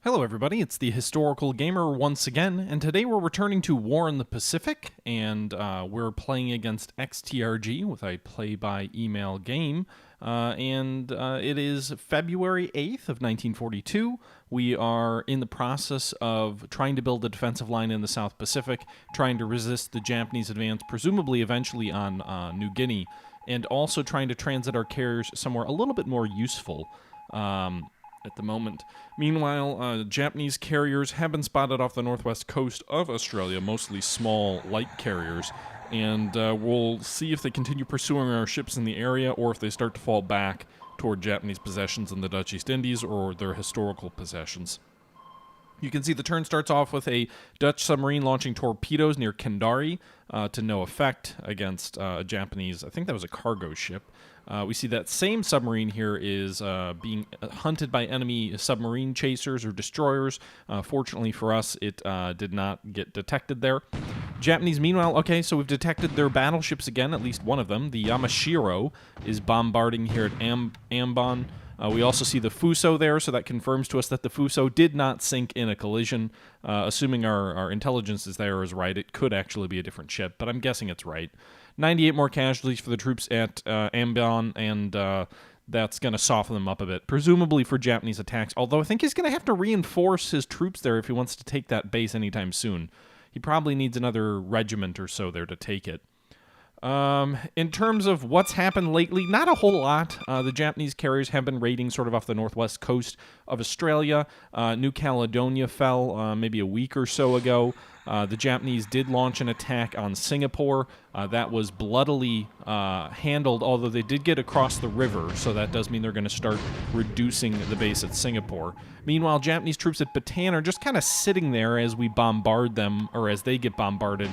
Hello everybody, it's the Historical Gamer once again, and today we're returning to War in the Pacific, and we're playing against XTRG with a play-by-email game, it is February 8th of 1942. We are in the process of trying to build a defensive line in the South Pacific, trying to resist the Japanese advance, presumably eventually on New Guinea, and also trying to transit our carriers somewhere a little bit more useful at the moment. Meanwhile, Japanese carriers have been spotted off the northwest coast of Australia, mostly small, light carriers, and we'll see if they continue pursuing our ships in the area or if they start to fall back toward Japanese possessions in the Dutch East Indies or their historical possessions. You can see the turn starts off with a Dutch submarine launching torpedoes near Kendari to no effect against a Japanese, I think that was a cargo ship. We see that same submarine here is being hunted by enemy submarine chasers or destroyers. Fortunately for us, it did not get detected there. Japanese, meanwhile, okay, so we've detected their battleships again, at least one of them. The Yamashiro is bombarding here at Ambon. We also see the Fuso there, so that confirms to us that the Fuso did not sink in a collision. Assuming our intelligence is right, it could actually be a different ship, but I'm guessing it's right. 98 more casualties for the troops at Ambon, and that's going to soften them up a bit, presumably for Japanese attacks, although I think he's going to have to reinforce his troops there if he wants to take that base anytime soon. He probably needs another regiment or so there to take it. In terms of what's happened lately, not a whole lot. The Japanese carriers have been raiding sort of off the northwest coast of Australia. New Caledonia fell maybe a week or so ago. The Japanese did launch an attack on Singapore. That was bloodily handled, although they did get across the river, so that does mean they're going to start reducing the base at Singapore. Meanwhile, Japanese troops at Bataan are just kind of sitting there as we bombard them, or as they get bombarded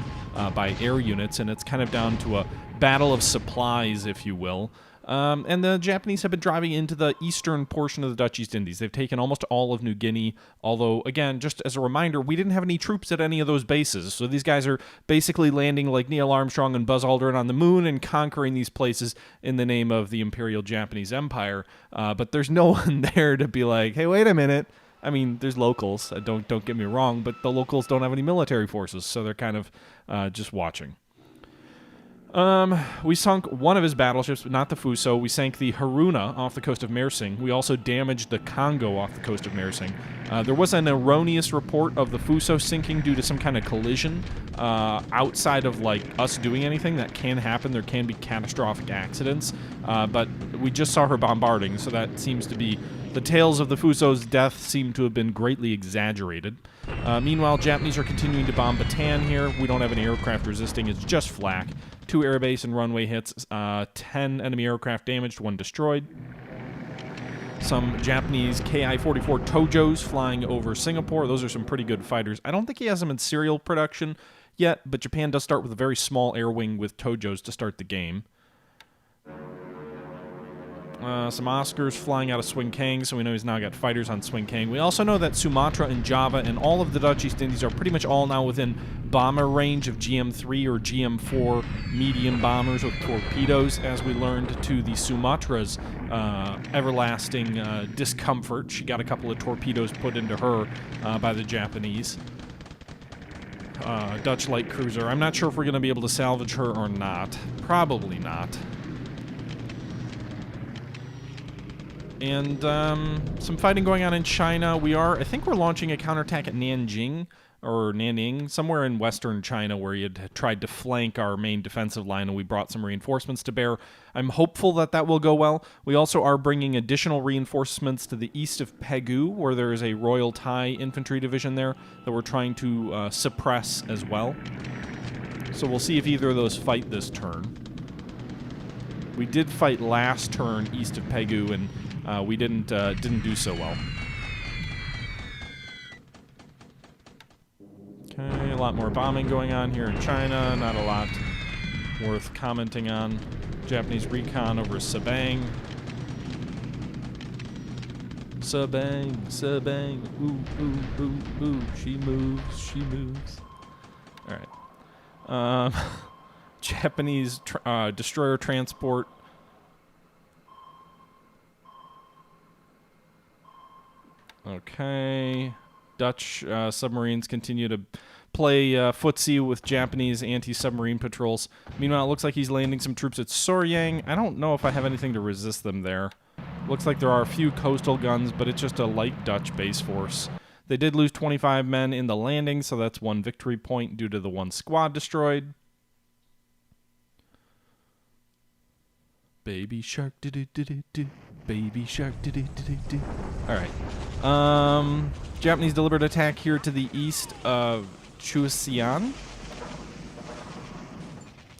by air units, and it's kind of down to a battle of supplies, if you will. And the Japanese have been driving into the eastern portion of the Dutch East Indies. They've taken almost all of New Guinea, although, again, just as a reminder, we didn't have any troops at any of those bases. So these guys are basically landing like Neil Armstrong and Buzz Aldrin on the moon and conquering these places in the name of the Imperial Japanese Empire. But there's no one there to be like, hey, wait a minute. I mean, there's locals, don't get me wrong, but the locals don't have any military forces, so they're kind of just watching. We sunk one of his battleships, but not the Fuso. We sank the Haruna off the coast of Mersing. We also damaged the Congo off the coast of Mersing. There was an erroneous report of the Fuso sinking due to some kind of collision outside of, like, us doing anything. That can happen. There can be catastrophic accidents. But we just saw her bombarding, so that seems to be... The tales of the Fuso's death seem to have been greatly exaggerated. Meanwhile, Japanese are continuing to bomb Bataan here. We don't have any aircraft resisting. It's just flak. 2 airbase and runway hits. 10 enemy aircraft damaged, 1 destroyed. Some Japanese Ki-44 Tojos flying over Singapore. Those are some pretty good fighters. I don't think he has them in serial production yet, but Japan does start with a very small air wing with Tojos to start the game. Some Oscars flying out of Swing Kang, so we know he's now got fighters on Swing Kang. We also know that Sumatra and Java and all of the Dutch East Indies are pretty much all now within bomber range of GM3 or GM4 medium bombers with torpedoes, as we learned to the Sumatra's everlasting discomfort. She got a couple of torpedoes put into her by the Japanese. Dutch light cruiser. I'm not sure if we're going to be able to salvage her or not. Probably not. And some fighting going on in China. I think we're launching a counterattack at Nanjing, or Nanning, somewhere in western China where he had tried to flank our main defensive line, and we brought some reinforcements to bear. I'm hopeful that that will go well. We also are bringing additional reinforcements to the east of Pegu, where there is a Royal Thai infantry division there that we're trying to suppress as well. So we'll see if either of those fight this turn. We did fight last turn east of Pegu, and we didn't do so well. Okay, a lot more bombing going on here in China. Not a lot worth commenting on. Japanese recon over Sabang. Sabang, Sabang, ooh, ooh, ooh, ooh. She moves, she moves. All right. Japanese destroyer transport. Okay. Dutch submarines continue to play footsie with Japanese anti-submarine patrols. Meanwhile, it looks like he's landing some troops at Soryang. I don't know if I have anything to resist them there. Looks like there are a few coastal guns, but it's just a light Dutch base force. They did lose 25 men in the landing, so that's 1 victory point due to the 1 squad destroyed. Baby shark, do-do-do-do-do. Baby shark, do-do-do-do-do. All right. Japanese deliberate attack here to the east of Chusian.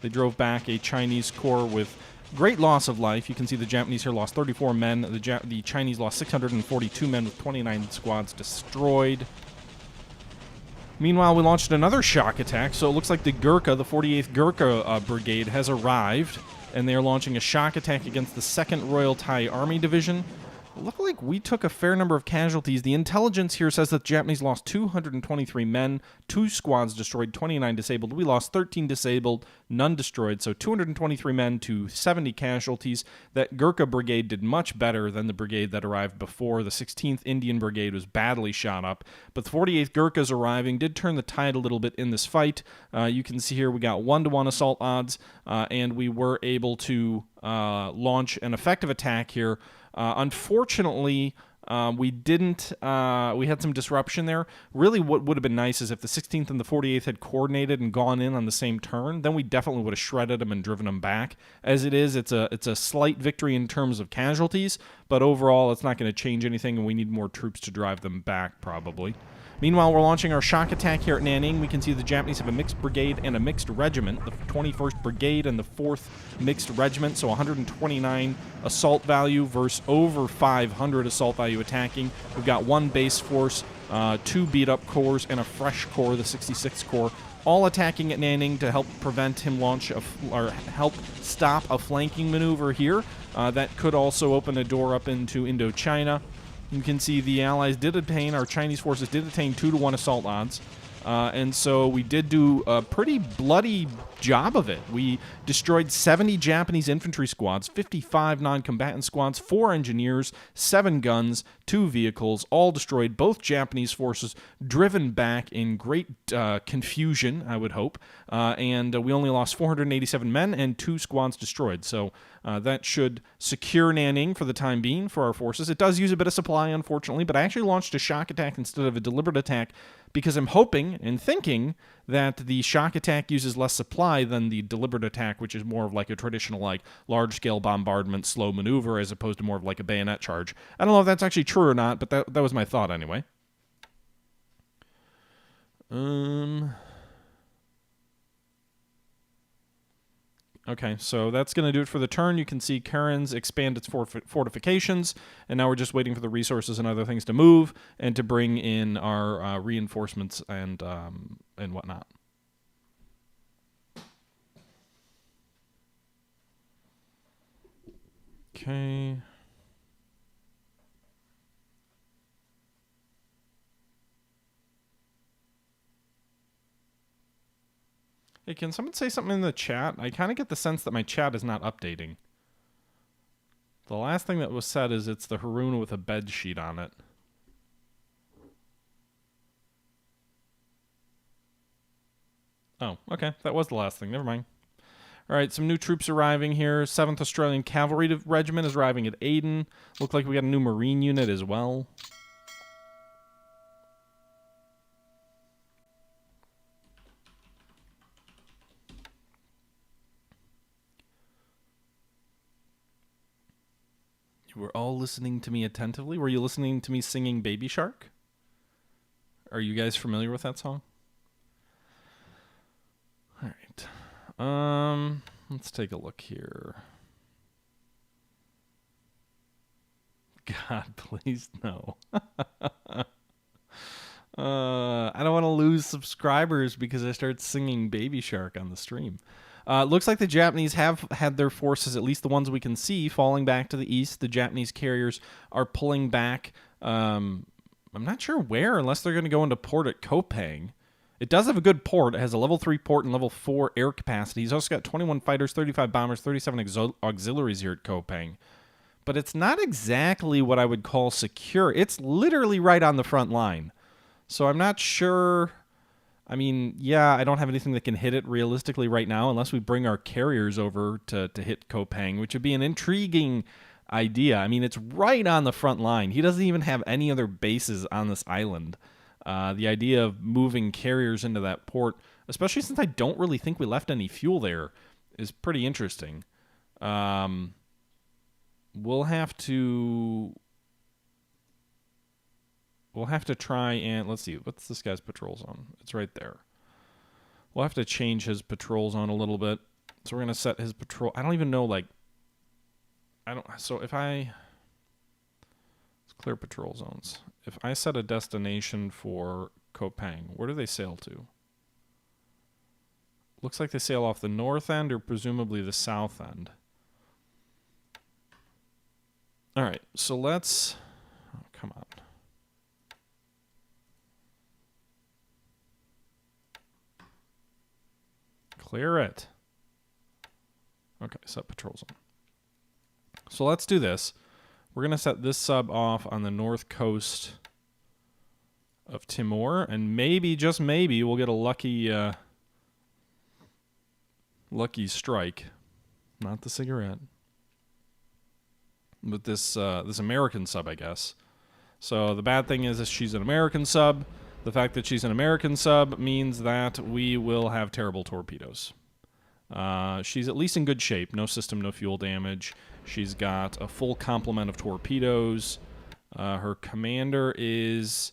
They drove back a Chinese corps with great loss of life. You can see the Japanese here lost 34 men. The Chinese lost 642 men with 29 squads destroyed. Meanwhile, we launched another shock attack, so it looks like the Gurkha, the 48th Gurkha Brigade, has arrived, and they are launching a shock attack against the 2nd Royal Thai Army Division. It looked like we took a fair number of casualties. The intelligence here says that the Japanese lost 223 men, 2 squads destroyed, 29 disabled. We lost 13 disabled, none destroyed, so 223 men to 70 casualties. That Gurkha Brigade did much better than the brigade that arrived before. The 16th Indian Brigade was badly shot up, but the 48th Gurkhas arriving did turn the tide a little bit in this fight. You can see here we got 1-to-1 assault odds, and we were able to launch an effective attack here. Unfortunately, we didn't. We had some disruption there. Really, what would have been nice is if the 16th and the 48th had coordinated and gone in on the same turn. Then we definitely would have shredded them and driven them back. As it is, it's a slight victory in terms of casualties, but overall, it's not going to change anything, and we need more troops to drive them back, probably. Meanwhile, we're launching our shock attack here at Nanning. We can see the Japanese have a mixed brigade and a mixed regiment, the 21st Brigade and the 4th Mixed Regiment, so 129 assault value versus over 500 assault value attacking. We've got 1 base force, 2 beat-up corps, and a fresh corps, the 66th Corps, all attacking at Nanning to help prevent him or help stop a flanking maneuver here. That could also open a door up into Indochina. You can see the Allies did attain, our Chinese forces did attain 2-to-1 assault odds. And so we did do a pretty bloody job of it. We destroyed 70 Japanese infantry squads, 55 non-combatant squads, 4 engineers, 7 guns, 2 vehicles, all destroyed. Both Japanese forces driven back in great confusion, I would hope. And we only lost 487 men and 2 squads destroyed. So that should secure Nanning for the time being for our forces. It does use a bit of supply, unfortunately, but I actually launched a shock attack instead of a deliberate attack because I'm hoping and thinking that the shock attack uses less supply than the deliberate attack, which is more of like a traditional like large-scale bombardment, slow maneuver, as opposed to more of like a bayonet charge. I don't know if that's actually true or not, but that was my thought anyway. Okay, so that's going to do it for the turn. You can see Karen's expand its fortifications, and now we're just waiting for the resources and other things to move and to bring in our reinforcements and whatnot. Okay. Hey, can someone say something in the chat? I kind of get the sense that my chat is not updating. The last thing that was said is it's the Haruna with a bed sheet on it. Oh, okay. That was the last thing. Never mind. All right, some new troops arriving here. 7th Australian Cavalry Regiment is arriving at Aden. Look like we got a new Marine unit as well. You were all listening to me attentively. Were you listening to me singing Baby Shark? Are you guys familiar with that song? All right. Let's take a look here. God, please no. I don't want to lose subscribers because I start singing Baby Shark on the stream. Looks like the Japanese have had their forces, at least the ones we can see, falling back to the east. The Japanese carriers are pulling back. I'm not sure where, unless they're going to go into port at Kopang. It does have a good port. It has a level 3 port and level 4 air capacity. He's also got 21 fighters, 35 bombers, 37 auxiliaries here at Kopang. but it's not exactly what I would call secure. It's literally right on the front line. So I'm not sure. I mean, yeah, I don't have anything that can hit it realistically right now unless we bring our carriers over to hit Kopang, which would be an intriguing idea. I mean, it's right on the front line. He doesn't even have any other bases on this island. The idea of moving carriers into that port, especially since I don't really think we left any fuel there, is pretty interesting. We'll have to try and, let's see, what's this guy's patrol zone? It's right there. We'll have to change his patrol zone a little bit. So we're going to set his patrol. I don't even know, like, so if let's clear patrol zones. If I set a destination for Kopang, where do they sail to? Looks like they sail off the north end or presumably the south end. All right, so let's, oh, come on. Clear it. Okay, set patrol zone. So let's do this. We're going to set this sub off on the north coast of Timor, and maybe, just maybe, we'll get a lucky strike. Not the cigarette. But this American sub, I guess. So the bad thing is that she's an American sub. The fact that she's an American sub means that we will have terrible torpedoes. She's at least in good shape. No system, no fuel damage. She's got a full complement of torpedoes. Her commander is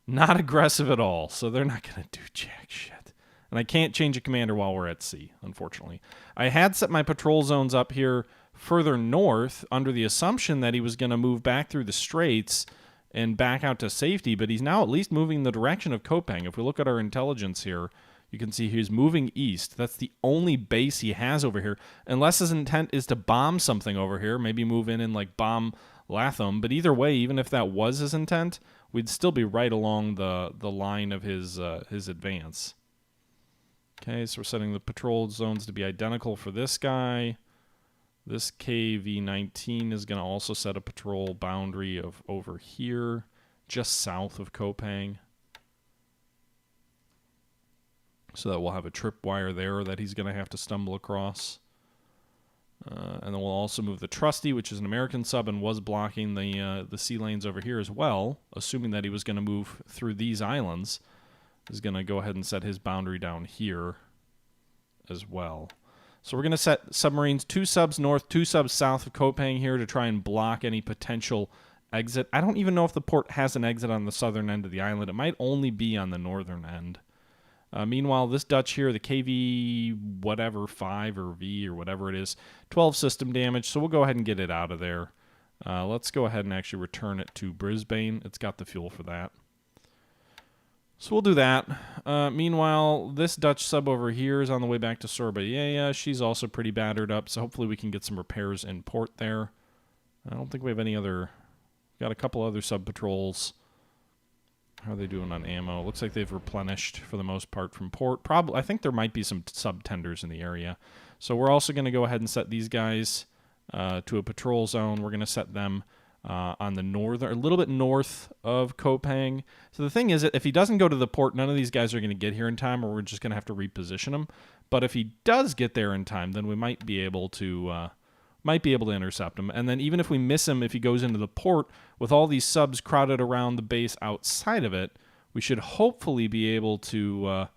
not aggressive at all, so they're not going to do jack shit. And I can't change a commander while we're at sea, unfortunately. I had set my patrol zones up here further north under the assumption that he was going to move back through the straits and back out to safety, but he's now at least moving in the direction of Kopang. If we look at our intelligence here, you can see he's moving east. That's the only base he has over here, unless his intent is to bomb something over here, maybe move in and like bomb Latham. But either way, even if that was his intent, we'd still be right along the line of his advance. Okay, so we're setting the patrol zones to be identical for this guy. This KV-19 is going to also set a patrol boundary of over here, just south of Kopang. So that we'll have a tripwire there that he's going to have to stumble across. And then we'll also move the Trusty, which is an American sub and was blocking the sea lanes over here as well, assuming that he was going to move through these islands. Is going to go ahead and set his boundary down here as well. So we're going to set submarines 2 subs north, 2 subs south of Kopang here to try and block any potential exit. I don't even know if the port has an exit on the southern end of the island. It might only be on the northern end. Meanwhile, this Dutch here, the KV whatever 5 or V or whatever it is, 12 system damage, so we'll go ahead and get it out of there. Let's go ahead and actually return it to Brisbane. It's got the fuel for that. So we'll do that. Meanwhile, this Dutch sub over here is on the way back to Surabaya. She's also pretty battered up, so hopefully we can get some repairs in port there. I don't think we have any other... Got a couple other sub patrols. How are they doing on ammo? Looks like they've replenished for the most part from port. I think there might be some sub tenders in the area. So we're also going to go ahead and set these guys to a patrol zone. We're going to set them on the northern, a little bit north of Kopang. So the thing is that if he doesn't go to the port, none of these guys are going to get here in time, or we're just going to have to reposition them. But if he does get there in time, then we might be able to intercept him. And then even if we miss him, if he goes into the port, with all these subs crowded around the base outside of it, we should hopefully be able to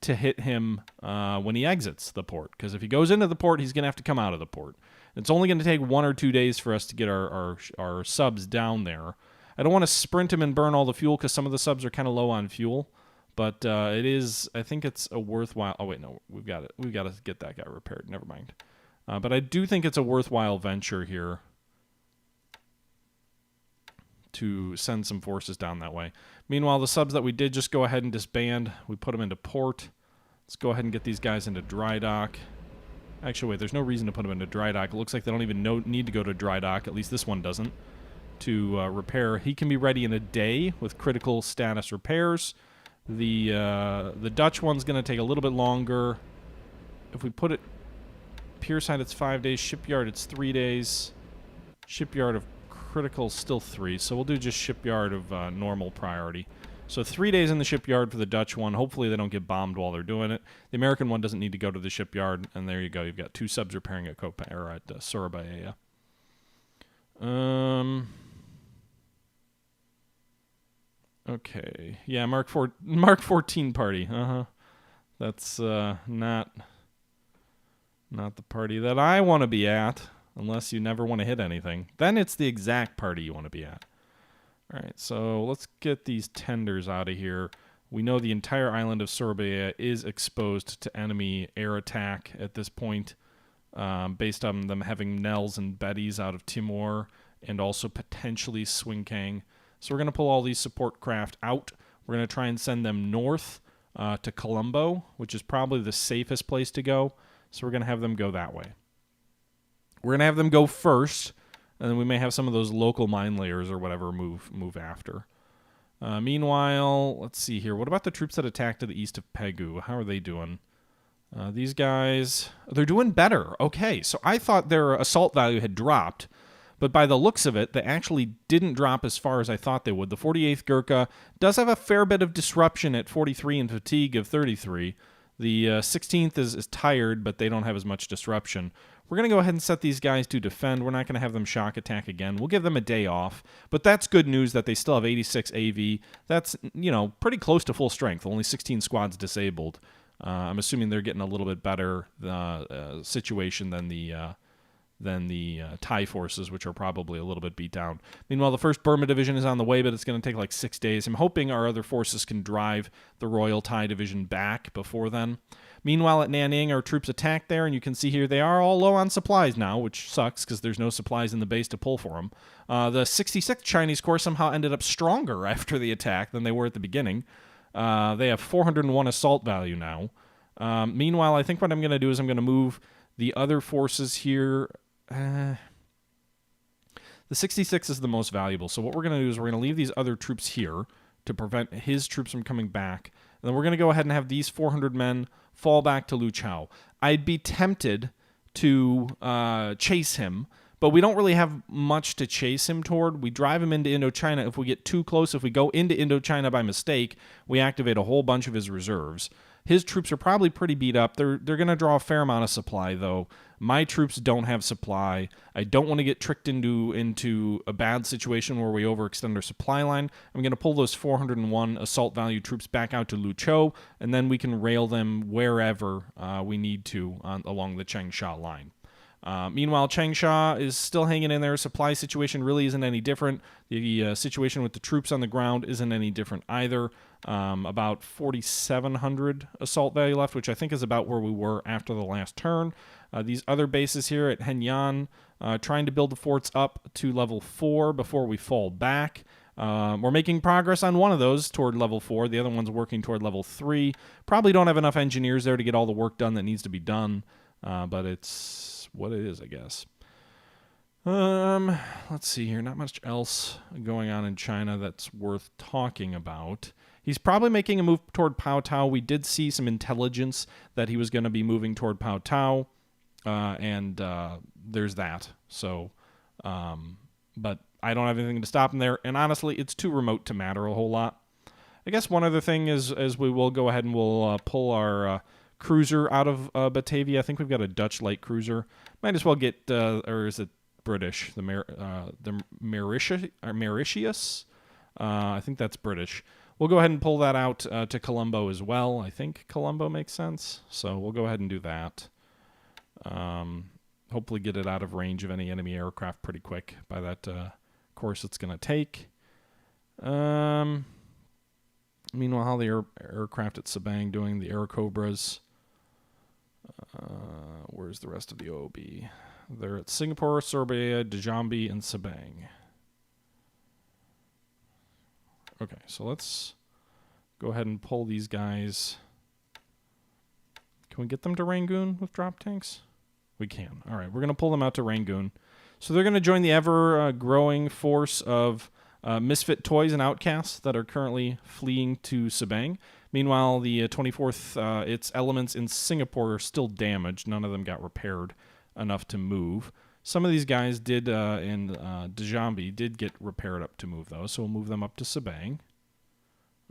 hit him when he exits the port. Because if he goes into the port, he's going to have to come out of the port. It's only going to take 1 or 2 days for us to get our subs down there. I don't want to sprint him and burn all the fuel because some of the subs are kind of low on fuel. But it is, I think it's a worthwhile... Oh, wait, no, we've got to get that guy repaired. Never mind. But I do think it's a worthwhile venture here to send some forces down that way. Meanwhile, the subs that we did just go ahead and disband. We put them into port. Let's go ahead and get these guys into dry dock. Actually, wait, there's no reason to put them into dry dock. It looks like they don't even need to go to dry dock, at least this one doesn't, to repair. He can be ready in a day with critical status repairs. The Dutch one's going to take a little bit longer. If we put it... Pierside, it's 5 days. Shipyard, it's 3 days. Shipyard of critical still 3, so we'll do just shipyard of normal priority. So 3 days in the shipyard for the Dutch one. Hopefully they don't get bombed while they're doing it. The American one doesn't need to go to the shipyard, and there you go. You've got 2 subs repairing at Surabaya. Okay. Yeah, Mark 14 party. That's not the party that I want to be at, unless you never want to hit anything. Then it's the exact party you want to be at. All right, so let's get these tenders out of here. We know the entire island of Surabaya is exposed to enemy air attack at this point, based on them having Nels and Bettys out of Timor, and also potentially Swing-Kang. So we're going to pull all these support craft out. We're going to try and send them north to Colombo, which is probably the safest place to go. So we're going to have them go that way. We're going to have them go first, and then we may have some of those local mine layers or whatever move after. Meanwhile, let's see here. What about the troops that attacked to the east of Pegu? How are they doing? These guys, they're doing better. Okay, so I thought their assault value had dropped, but by the looks of it, they actually didn't drop as far as I thought they would. The 48th Gurkha does have a fair bit of disruption at 43 and fatigue of 33. The 16th is tired, but they don't have as much disruption. We're going to go ahead and set these guys to defend. We're not going to have them shock attack again. We'll give them a day off, but that's good news that they still have 86 AV. That's, pretty close to full strength. Only 16 squads disabled. I'm assuming they're getting a little bit better situation than the Thai forces, which are probably a little bit beat down. Meanwhile, the 1st Burma Division is on the way, but it's going to take like 6 days. I'm hoping our other forces can drive the Royal Thai Division back before then. Meanwhile, at Nanning, our troops attacked there, and you can see here they are all low on supplies now, which sucks because there's no supplies in the base to pull for them. The 66th Chinese Corps somehow ended up stronger after the attack than they were at the beginning. They have 401 assault value now. Meanwhile, I think what I'm going to do is I'm going to move the other forces here. The 66 is the most valuable, so what we're going to do is we're going to leave these other troops here to prevent his troops from coming back, and then we're going to go ahead and have these 400 men fall back to Luchao. I'd be tempted to chase him, but we don't really have much to chase him toward. We drive him into Indochina. If we get too close, if we go into Indochina by mistake, we activate a whole bunch of his reserves. His troops are probably pretty beat up. They're going to draw a fair amount of supply, though. My troops don't have supply. I don't want to get tricked into a bad situation where we overextend our supply line. I'm going to pull those 401 assault value troops back out to Luchou, and then we can rail them wherever we need to along the Changsha line. Meanwhile, Changsha is still hanging in there. Supply situation really isn't any different. The situation with the troops on the ground isn't any different either. About 4,700 assault value left, which I think is about where we were after the last turn. These other bases here at Henyan, trying to build the forts up to level 4 before we fall back. We're making progress on one of those toward level 4. The other one's working toward level 3. Probably don't have enough engineers there to get all the work done that needs to be done, but it's what it is, I guess. Let's see here. Not much else going on in China that's worth talking about. He's probably making a move toward Pao Tao. We did see some intelligence that he was going to be moving toward Pao Tao, and there's that. So, but I don't have anything to stop him there, and honestly, it's too remote to matter a whole lot. I guess one other thing is we will go ahead and we'll pull our cruiser out of Batavia. I think we've got a Dutch light cruiser. Might as well get, or is it British? The Mauritius? I think that's British. We'll go ahead and pull that out to Colombo as well. I think Colombo makes sense. So we'll go ahead and do that. Hopefully get it out of range of any enemy aircraft pretty quick by that course it's going to take. Meanwhile, how the aircraft at Sabang doing, the Air Cobras. Where's the rest of the OB? They're at Singapore, Surabaya, Djambi, and Sabang. Okay, so let's go ahead and pull these guys. Can we get them to Rangoon with drop tanks? We can. All right, we're going to pull them out to Rangoon. So they're going to join the ever-growing force of misfit toys and outcasts that are currently fleeing to Sabang. Meanwhile, the 24th, its elements in Singapore are still damaged. None of them got repaired enough to move. Some of these guys did in Djambi did get repaired up to move those, so we'll move them up to Sabang.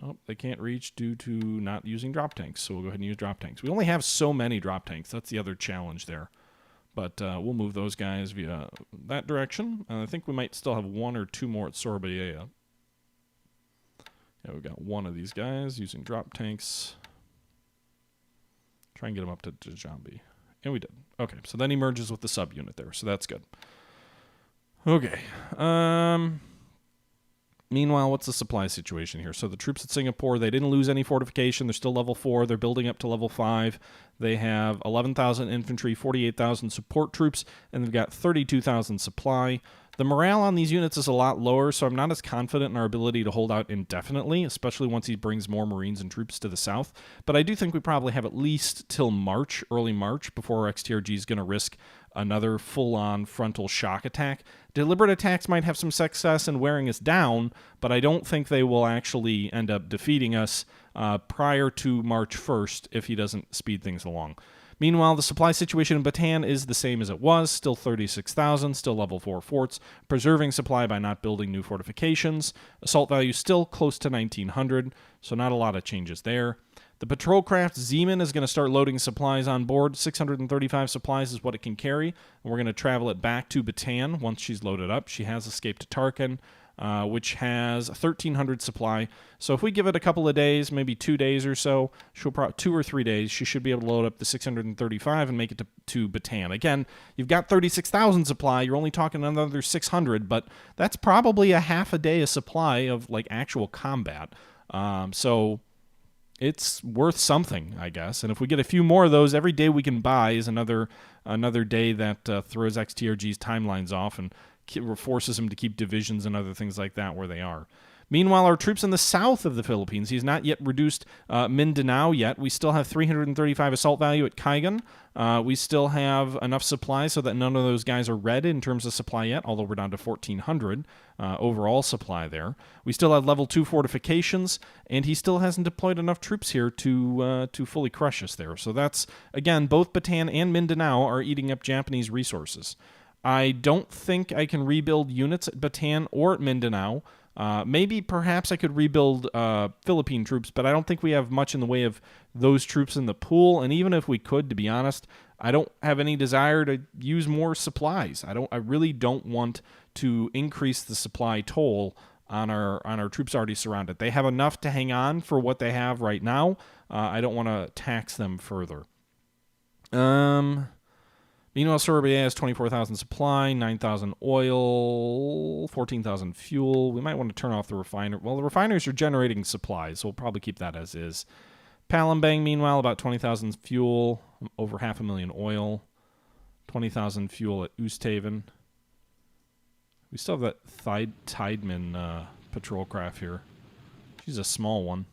Oh, they can't reach due to not using drop tanks, so we'll go ahead and use drop tanks. We only have so many drop tanks. That's the other challenge there. But we'll move those guys via that direction. I think we might still have 1 or 2 more at Sorbayea. Yeah, we've got 1 of these guys using drop tanks. Try and get them up to Djambi. And we did. Okay, so then he merges with the subunit there, so that's good. Okay. Meanwhile, what's the supply situation here? So the troops at Singapore, they didn't lose any fortification. They're still level 4. They're building up to level 5. They have 11,000 infantry, 48,000 support troops, and they've got 32,000 supply. The morale on these units is a lot lower, so I'm not as confident in our ability to hold out indefinitely, especially once he brings more Marines and troops to the south. But I do think we probably have at least till March, early March, before our XTRG is going to risk another full-on frontal shock attack. Deliberate attacks might have some success in wearing us down, but I don't think they will actually end up defeating us prior to March 1st if he doesn't speed things along. Meanwhile, the supply situation in Bataan is the same as it was, still 36,000, still level 4 forts, preserving supply by not building new fortifications. Assault value still close to 1,900, so not a lot of changes there. The patrol craft Zeeman is going to start loading supplies on board. 635 supplies is what it can carry, and we're going to travel it back to Bataan once she's loaded up. She has escaped to Tarkin, which has 1,300 supply. So if we give it a couple of days, maybe 2 days or so, she'll probably 2 or 3 days, she should be able to load up the 635 and make it to Bataan. Again, you've got 36,000 supply. You're only talking another 600, but that's probably a half a day of supply of like actual combat. So it's worth something, I guess. And if we get a few more of those, every day we can buy is another day that throws XTRG's timelines off and forces him to keep divisions and other things like that where they are. Meanwhile, our troops in the south of the Philippines, he's not yet reduced Mindanao yet. We still have 335 assault value at Kaigan. We still have enough supply so that none of those guys are red in terms of supply yet, although we're down to 1,400 overall supply there. We still have level 2 fortifications, and he still hasn't deployed enough troops here to fully crush us there. So that's, again, both Bataan and Mindanao are eating up Japanese resources. I don't think I can rebuild units at Bataan or at Mindanao. Maybe perhaps I could rebuild Philippine troops, but I don't think we have much in the way of those troops in the pool. And even if we could, to be honest, I don't have any desire to use more supplies. I really don't want to increase the supply toll on our troops already surrounded. They have enough to hang on for what they have right now. I don't want to tax them further. Meanwhile, Sorbayea has 24,000 supply, 9,000 oil, 14,000 fuel. We might want to turn off the refiner. Well, the refiners are generating supplies, so we'll probably keep that as is. Palembang, meanwhile, about 20,000 fuel, over 500,000 oil, 20,000 fuel at Oosthaven. We still have that Tideman patrol craft here. She's a small one.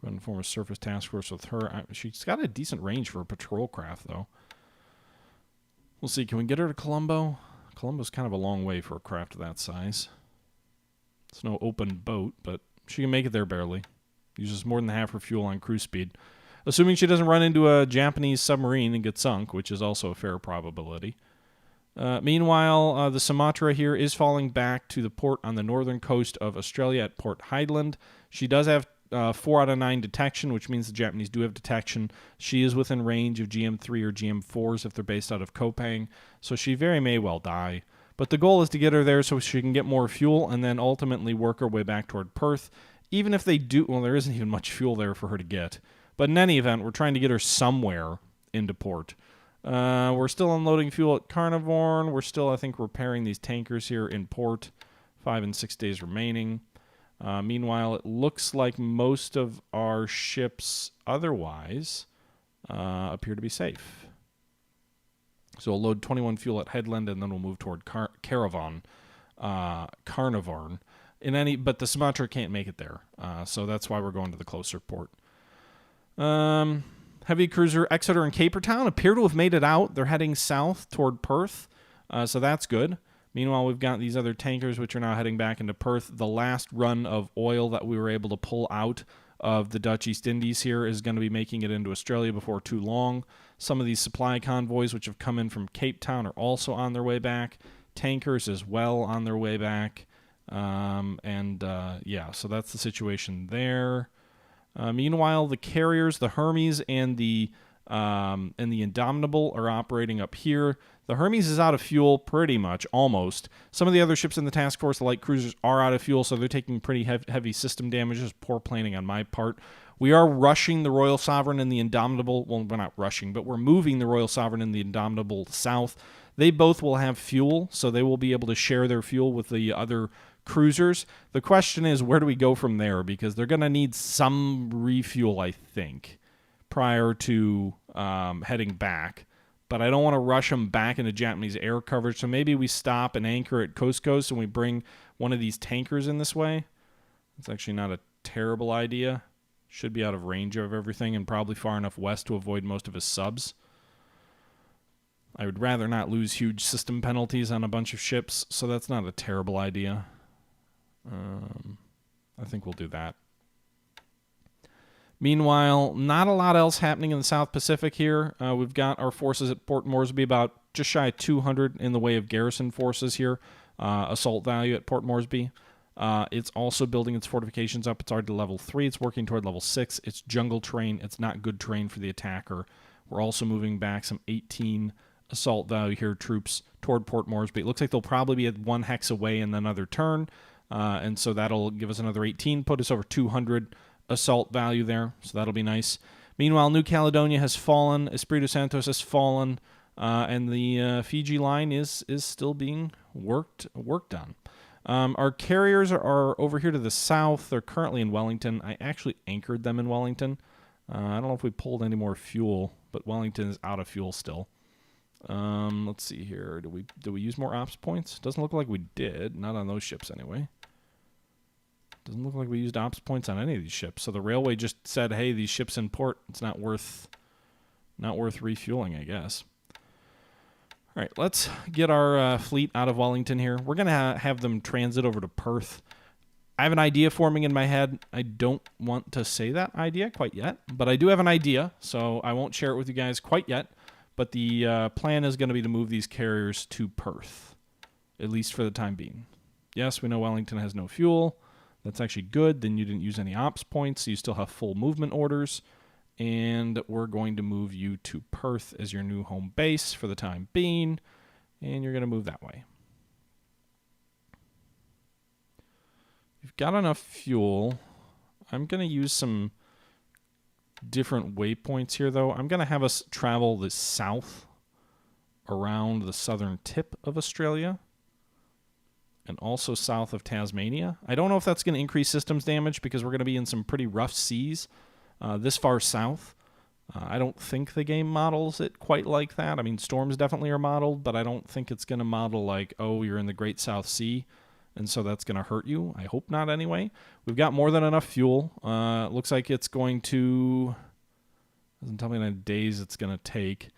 Go ahead and form a surface task force with her. She's got a decent range for a patrol craft, though. We'll see. Can we get her to Colombo? Colombo's kind of a long way for a craft of that size. It's no open boat, but she can make it there barely. Uses more than half her fuel on cruise speed. Assuming she doesn't run into a Japanese submarine and get sunk, which is also a fair probability. Meanwhile, the Sumatra here is falling back to the port on the northern coast of Australia at Port Heidelberg. She does have 4 out of 9 detection, which means the Japanese do have detection. She is within range of GM3 or GM4s if they're based out of Kopang, so she very may well die. But the goal is to get her there so she can get more fuel and then ultimately work her way back toward Perth. Even if they do, well, there isn't even much fuel there for her to get. But in any event, we're trying to get her somewhere into port. We're still unloading fuel at Carnarvon. We're still, I think, repairing these tankers here in port. 5 and 6 days remaining. Meanwhile, it looks like most of our ships otherwise appear to be safe. So we'll load 21 fuel at Headland, and then we'll move toward Carnarvon. But the Sumatra can't make it there, so that's why we're going to the closer port. Heavy cruiser Exeter and Cape Town appear to have made it out. They're heading south toward Perth, so that's good. Meanwhile, we've got these other tankers which are now heading back into Perth. The last run of oil that we were able to pull out of the Dutch East Indies here is going to be making it into Australia before too long. Some of these supply convoys which have come in from Cape Town are also on their way back. Tankers as well on their way back. Yeah, so that's the situation there. Meanwhile, the carriers, the Hermes and the Indomitable are operating up here. The Hermes is out of fuel pretty much, almost. Some of the other ships in the task force, the light cruisers, are out of fuel, so they're taking pretty heavy system damage. Just poor planning on my part. We are rushing the Royal Sovereign and the Indomitable. Well, we're not rushing, but we're moving the Royal Sovereign and the Indomitable south. They both will have fuel, so they will be able to share their fuel with the other cruisers. The question is, where do we go from there? Because they're going to need some refuel, I think, prior to heading back. But I don't want to rush them back into Japanese air coverage, so maybe we stop and anchor at Coast and we bring one of these tankers in this way. It's actually not a terrible idea. Should be out of range of everything and probably far enough west to avoid most of his subs. I would rather not lose huge system penalties on a bunch of ships, so that's not a terrible idea. I think we'll do that. Meanwhile, not a lot else happening in the South Pacific here. We've got our forces at Port Moresby, about just shy of 200 in the way of garrison forces here. Assault value at Port Moresby. It's also building its fortifications up. It's already level 3. It's working toward level 6. It's jungle terrain. It's not good terrain for the attacker. We're also moving back some 18 assault value here, troops, toward Port Moresby. It looks like they'll probably be at 1 hex away in another turn. And so that'll give us another 18, put us over 200 assault value there, so that'll be nice. Meanwhile, New Caledonia has fallen, Espiritu Santos has fallen, and the Fiji line is still being worked on. Our carriers are over here to the south. They're currently in Wellington. I actually anchored them in Wellington. I don't know if we pulled any more fuel, but Wellington is out of fuel still. Let's see here. Did we use more ops points? Doesn't look like we did. Not on those ships anyway. Doesn't look like we used ops points on any of these ships. So the railway just said, hey, these ships in port, it's not worth refueling, I guess. All right, let's get our fleet out of Wellington here. We're going to have them transit over to Perth. I have an idea forming in my head. I don't want to say that idea quite yet, but I do have an idea, so I won't share it with you guys quite yet. But the plan is going to be to move these carriers to Perth, at least for the time being. Yes, we know Wellington has no fuel. That's actually good. Then you didn't use any ops points, so you still have full movement orders. And we're going to move you to Perth as your new home base for the time being. And you're going to move that way. You've got enough fuel. I'm going to use some different waypoints here, though. I'm going to have us travel the south around the southern tip of Australia and also south of Tasmania. I don't know if that's going to increase systems damage because we're going to be in some pretty rough seas this far south. I don't think the game models it quite like that. I mean, storms definitely are modeled, but I don't think it's going to model like, oh, you're in the Great South Sea, and so that's going to hurt you. I hope not anyway. We've got more than enough fuel. Looks like it's going to... doesn't tell me how many days it's going to take.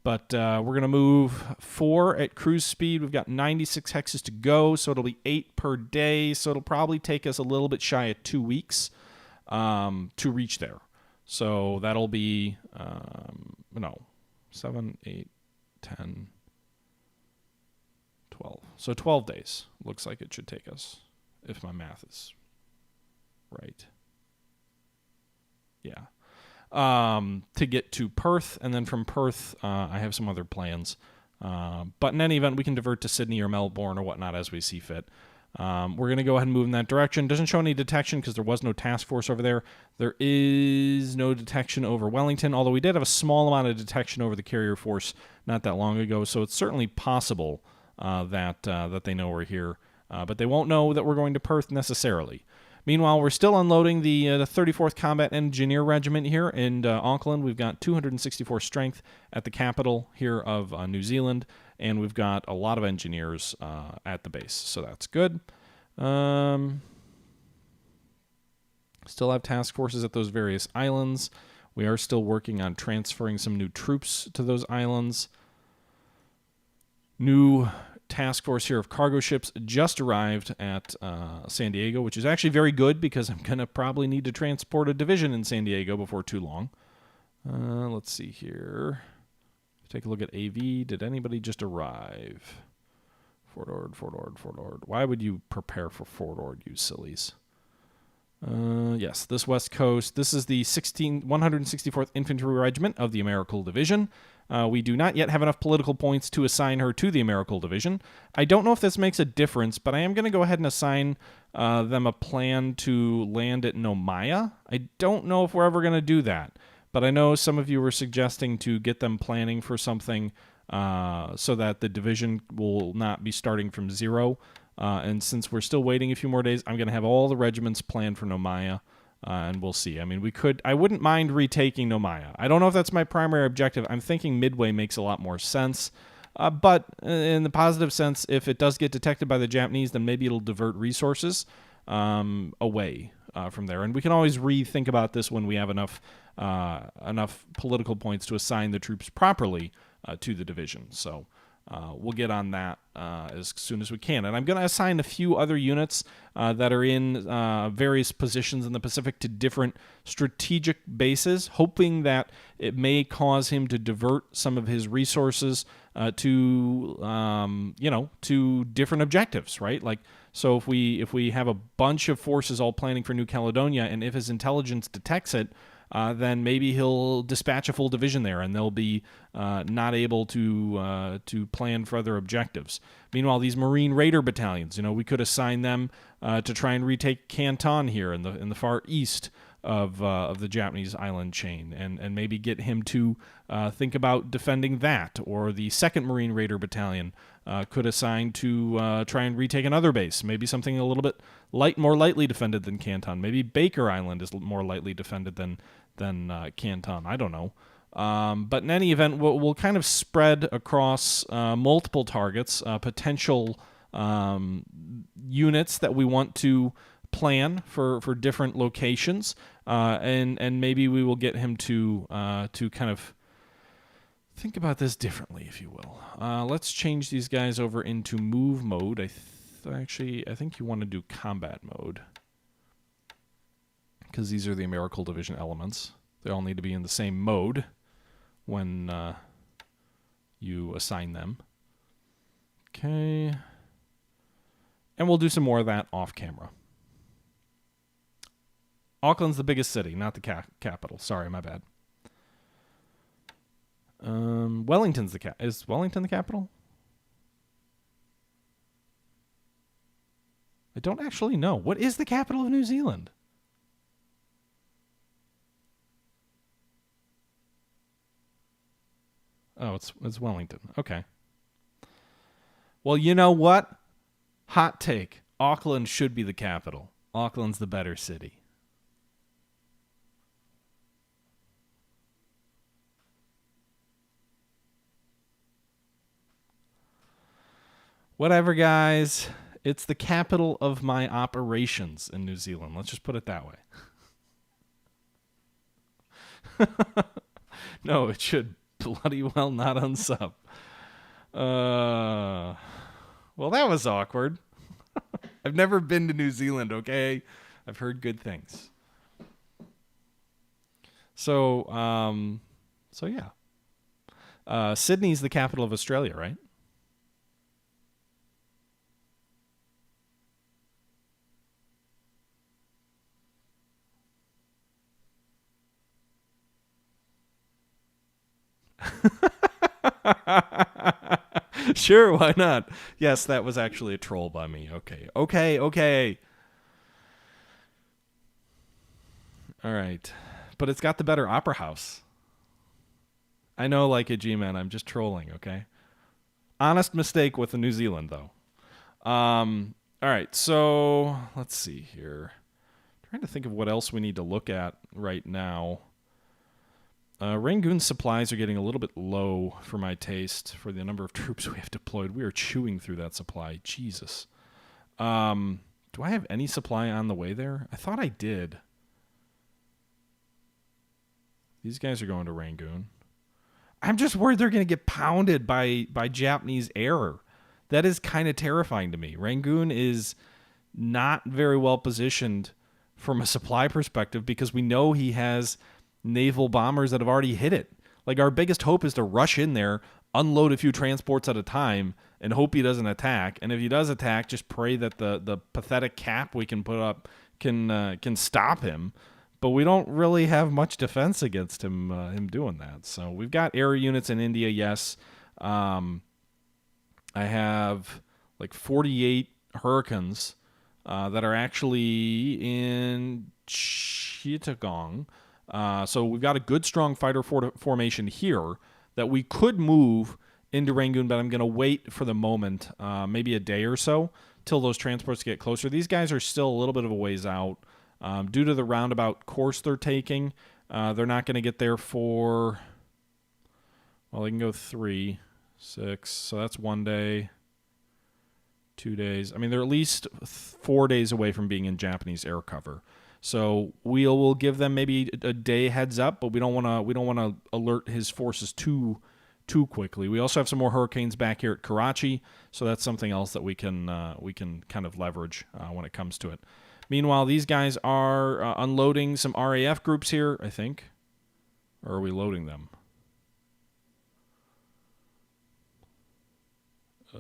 But we're going to move 4 at cruise speed. We've got 96 hexes to go, so it'll be 8 per day. So it'll probably take us a little bit shy of 2 weeks to reach there. So that'll be, 7, 8, 10, 12. So 12 days looks like it should take us, if my math is right. Yeah. To get to Perth, and then from Perth, I have some other plans. But in any event, we can divert to Sydney or Melbourne or whatnot as we see fit. We're going to go ahead and move in that direction. Doesn't show any detection because there was no task force over there. There is no detection over Wellington, although we did have a small amount of detection over the carrier force not that long ago, so it's certainly possible that they know we're here. But they won't know that we're going to Perth necessarily. Meanwhile, we're still unloading the 34th Combat Engineer Regiment here in Auckland. We've got 264 strength at the capital here of New Zealand, and we've got a lot of engineers at the base, so that's good. Still have task forces at those various islands. We are still working on transferring some new troops to those islands. New task force here of cargo ships just arrived at San Diego, which is actually very good because I'm going to probably need to transport a division in San Diego before too long. Let's see here. Take a look at AV. Did anybody just arrive? Fort Ord, Fort Ord, Fort Ord. Why would you prepare for Fort Ord, you sillies? Yes, this West Coast. This is the 164th Infantry Regiment of the Admirals Division. We do not yet have enough political points to assign her to the Admirals Division. I don't know if this makes a difference, but I am going to go ahead and assign them a plan to land at Nomaya. I don't know if we're ever going to do that, but I know some of you were suggesting to get them planning for something so that the division will not be starting from zero. And since we're still waiting a few more days, I'm going to have all the regiments planned for Nomaya, and we'll see. I mean, I wouldn't mind retaking Nomaya. I don't know if that's my primary objective. I'm thinking Midway makes a lot more sense. But in the positive sense, if it does get detected by the Japanese, then maybe it'll divert resources away from there. And we can always rethink about this when we have enough political points to assign the troops properly to the division. So we'll get on that as soon as we can. And I'm going to assign a few other units that are in various positions in the Pacific to different strategic bases, hoping that it may cause him to divert some of his resources to different objectives, right? Like, so if we have a bunch of forces all planning for New Caledonia, and if his intelligence detects it, then maybe he'll dispatch a full division there, and they'll be not able to plan for other objectives. Meanwhile, these Marine Raider battalions, we could assign them to try and retake Canton here in the far east of the Japanese island chain, and maybe get him to think about defending that. Or the 2nd Marine Raider Battalion could assign to try and retake another base, maybe something a little bit more lightly defended than Canton. Maybe Baker Island is more lightly defended than Canton. I don't know. But in any event, we'll kind of spread across multiple targets, potential units that we want to plan for different locations, and maybe we will get him to kind of think about this differently, if you will. Let's change these guys over into move mode. I think you want to do combat mode, because these are the Admirals Division elements. They all need to be in the same mode when you assign them. Okay. And we'll do some more of that off camera. Auckland's the biggest city, not the capital. Sorry, my bad. Wellington's is Wellington the capital? I don't actually know. What is the capital of New Zealand? Oh, it's Wellington. Okay. Well, you know what? Hot take. Auckland should be the capital. Auckland's the better city. Whatever, guys. It's the capital of my operations in New Zealand. Let's just put it that way. No, it should bloody well not unsub. Well, that was awkward. I've never been to New Zealand, okay? I've heard good things. So yeah. Sydney's the capital of Australia, right? Sure, why not? Yes, that was actually a troll by me. Okay. All right. But it's got the better opera house. I know, like a G-Man, I'm just trolling, okay? Honest mistake with the New Zealand, though. All right, so let's see here. Trying to think of what else we need to look at right now. Rangoon's supplies are getting a little bit low for my taste for the number of troops we have deployed. We are chewing through that supply. Jesus. Do I have any supply on the way there? I thought I did. These guys are going to Rangoon. I'm just worried they're going to get pounded by Japanese air. that is kind of terrifying to me. Rangoon is not very well positioned from a supply perspective because we know he has naval bombers that have already hit it. Like, our biggest hope is to rush in there, unload a few transports at a time, and hope he doesn't attack. And if he does attack, just pray that the pathetic cap we can put up can stop him. But we don't really have much defense against him doing that. So we've got air units in India, yes. I have like 48 Hurricanes that are actually in Chittagong. So we've got a good, strong fighter formation here that we could move into Rangoon, but I'm going to wait for the moment, maybe a day or so, till those transports get closer. These guys are still a little bit of a ways out. Due to the roundabout course they're taking, they're not going to get there for, well, they can go 3, 6, so that's 1 day, 2 days. I mean, they're at least 4 days away from being in Japanese air cover. So we'll give them maybe a day heads up, but we don't want to alert his forces too quickly. We also have some more Hurricanes back here at Karachi, so that's something else that we can kind of leverage when it comes to it. Meanwhile, these guys are unloading some RAF groups here, I think. Or are we loading them? I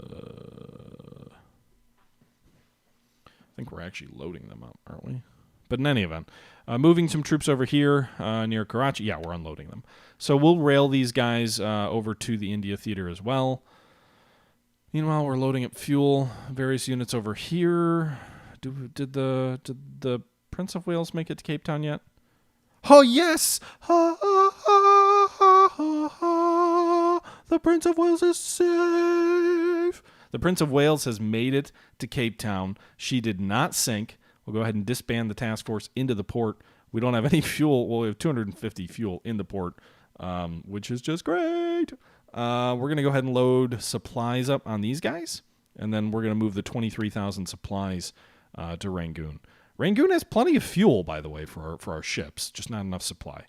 think we're actually loading them up, aren't we? But in any event, moving some troops over here near Karachi. Yeah, we're unloading them. So we'll rail these guys over to the India theater as well. Meanwhile, we're loading up fuel. Various units over here. Did the Prince of Wales make it to Cape Town yet? Oh, yes! The Prince of Wales is safe! The Prince of Wales has made it to Cape Town. She did not sink. We'll go ahead and disband the task force into the port. We don't have any fuel. Well, we have 250 fuel in the port, which is just great. We're going to go ahead and load supplies up on these guys, and then we're going to move the 23,000 supplies to Rangoon. Rangoon has plenty of fuel, by the way, for our ships, just not enough supply.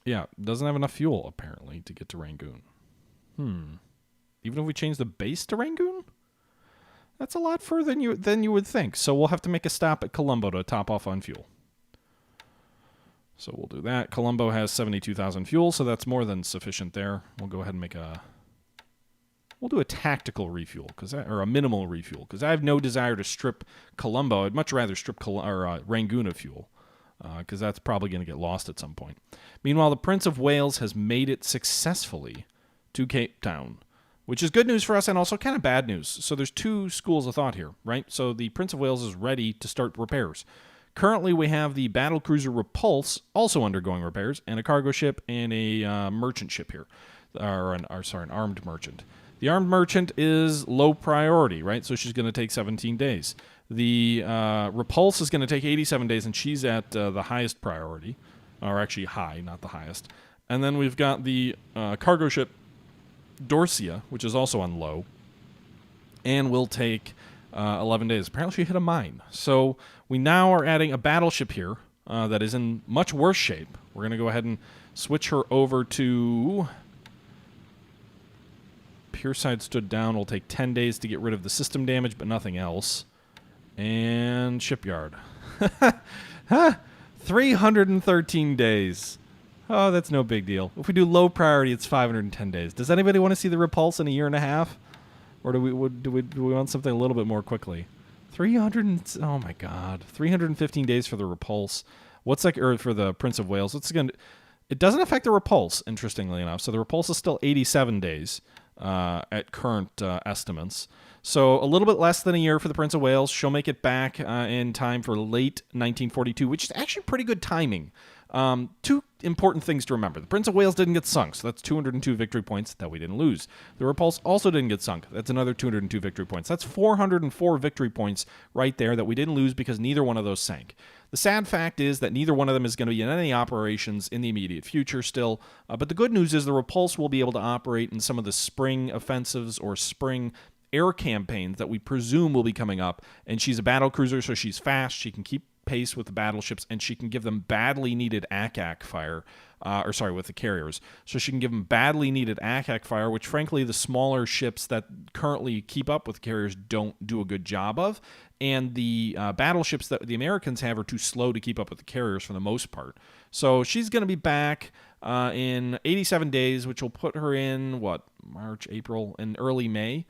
Yeah, doesn't have enough fuel, apparently, to get to Rangoon. Even if we change the base to Rangoon? That's a lot further than you would think. So we'll have to make a stop at Colombo to top off on fuel. So we'll do that. Colombo has 72,000 fuel, so that's more than sufficient there. We'll go ahead and we'll do a tactical refuel, or a minimal refuel, because I have no desire to strip Colombo. I'd much rather strip Rangoon of fuel, because that's probably going to get lost at some point. Meanwhile, the Prince of Wales has made it successfully to Cape Town, which is good news for us and also kind of bad news. So there's two schools of thought here, right? So the Prince of Wales is ready to start repairs. Currently, we have the battlecruiser Repulse also undergoing repairs, and a cargo ship and a merchant ship here, an armed merchant. The armed merchant is low priority, right? So she's going to take 17 days. The Repulse is going to take 87 days, and she's at the highest priority, or actually high, not the highest. And then we've got the cargo ship Dorsia, which is also on low, and will take 11 days. Apparently she hit a mine. So we now are adding a battleship here that is in much worse shape. We're going to go ahead and switch her over to... Pierside stood down. Will take 10 days to get rid of the system damage, but nothing else. And shipyard. 313 days. Oh, that's no big deal. If we do low priority, it's 510 days. Does anybody want to see the Repulse in a year and a half? Or do we want something a little bit more quickly? 315 days for the Repulse. Or for the Prince of Wales. It doesn't affect the Repulse, interestingly enough. So the Repulse is still 87 days at current estimates. So a little bit less than a year for the Prince of Wales. She'll make it back in time for late 1942, which is actually pretty good timing. Two important things to remember. The Prince of Wales didn't get sunk, so that's 202 victory points that we didn't lose. The Repulse also didn't get sunk. That's another 202 victory points. That's 404 victory points right there that we didn't lose because neither one of those sank. The sad fact is that neither one of them is going to be in any operations in the immediate future still, but the good news is the Repulse will be able to operate in some of the spring offensives or spring air campaigns that we presume will be coming up, and she's a battle cruiser, so she's fast. She can keep pace with the battleships, and she can give them badly needed ACAC fire. With the carriers. So she can give them badly needed ACAC fire, which frankly the smaller ships that currently keep up with carriers don't do a good job of. And the battleships that the Americans have are too slow to keep up with the carriers for the most part. So she's going to be back in 87 days, which will put her in, March, April, and early May.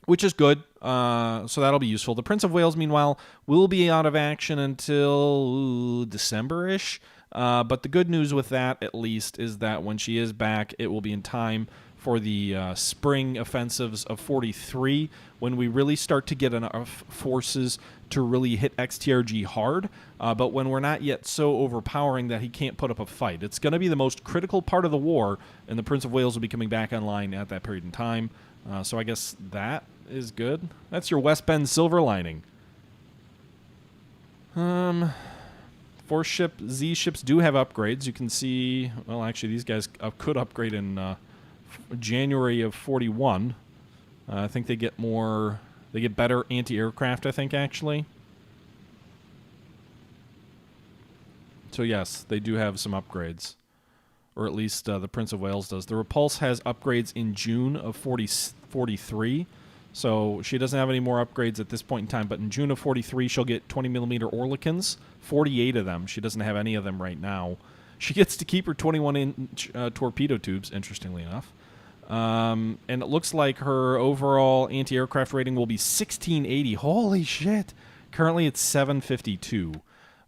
Which is good, so that'll be useful. The Prince of Wales, meanwhile, will be out of action until December-ish. But the good news with that, at least, is that when she is back, it will be in time for the spring offensives of 43, when we really start to get enough forces to really hit XTRG hard, but when we're not yet so overpowering that he can't put up a fight. It's going to be the most critical part of the war, and the Prince of Wales will be coming back online at that period in time. So I guess that is good. That's your West Bend Silver Lining. Force ship Z ships do have upgrades. You can see, well, actually, these guys could upgrade in January of 41. I think they get better anti-aircraft, I think, actually. So, yes, they do have some upgrades. Or at least the Prince of Wales does. The Repulse has upgrades in June of 43. So she doesn't have any more upgrades at this point in time, but in June of 43, she'll get 20mm Oerlikons, 48 of them. She doesn't have any of them right now. She gets to keep her 21-inch torpedo tubes, interestingly enough. And it looks like her overall anti-aircraft rating will be 1680. Holy shit! Currently, it's 752.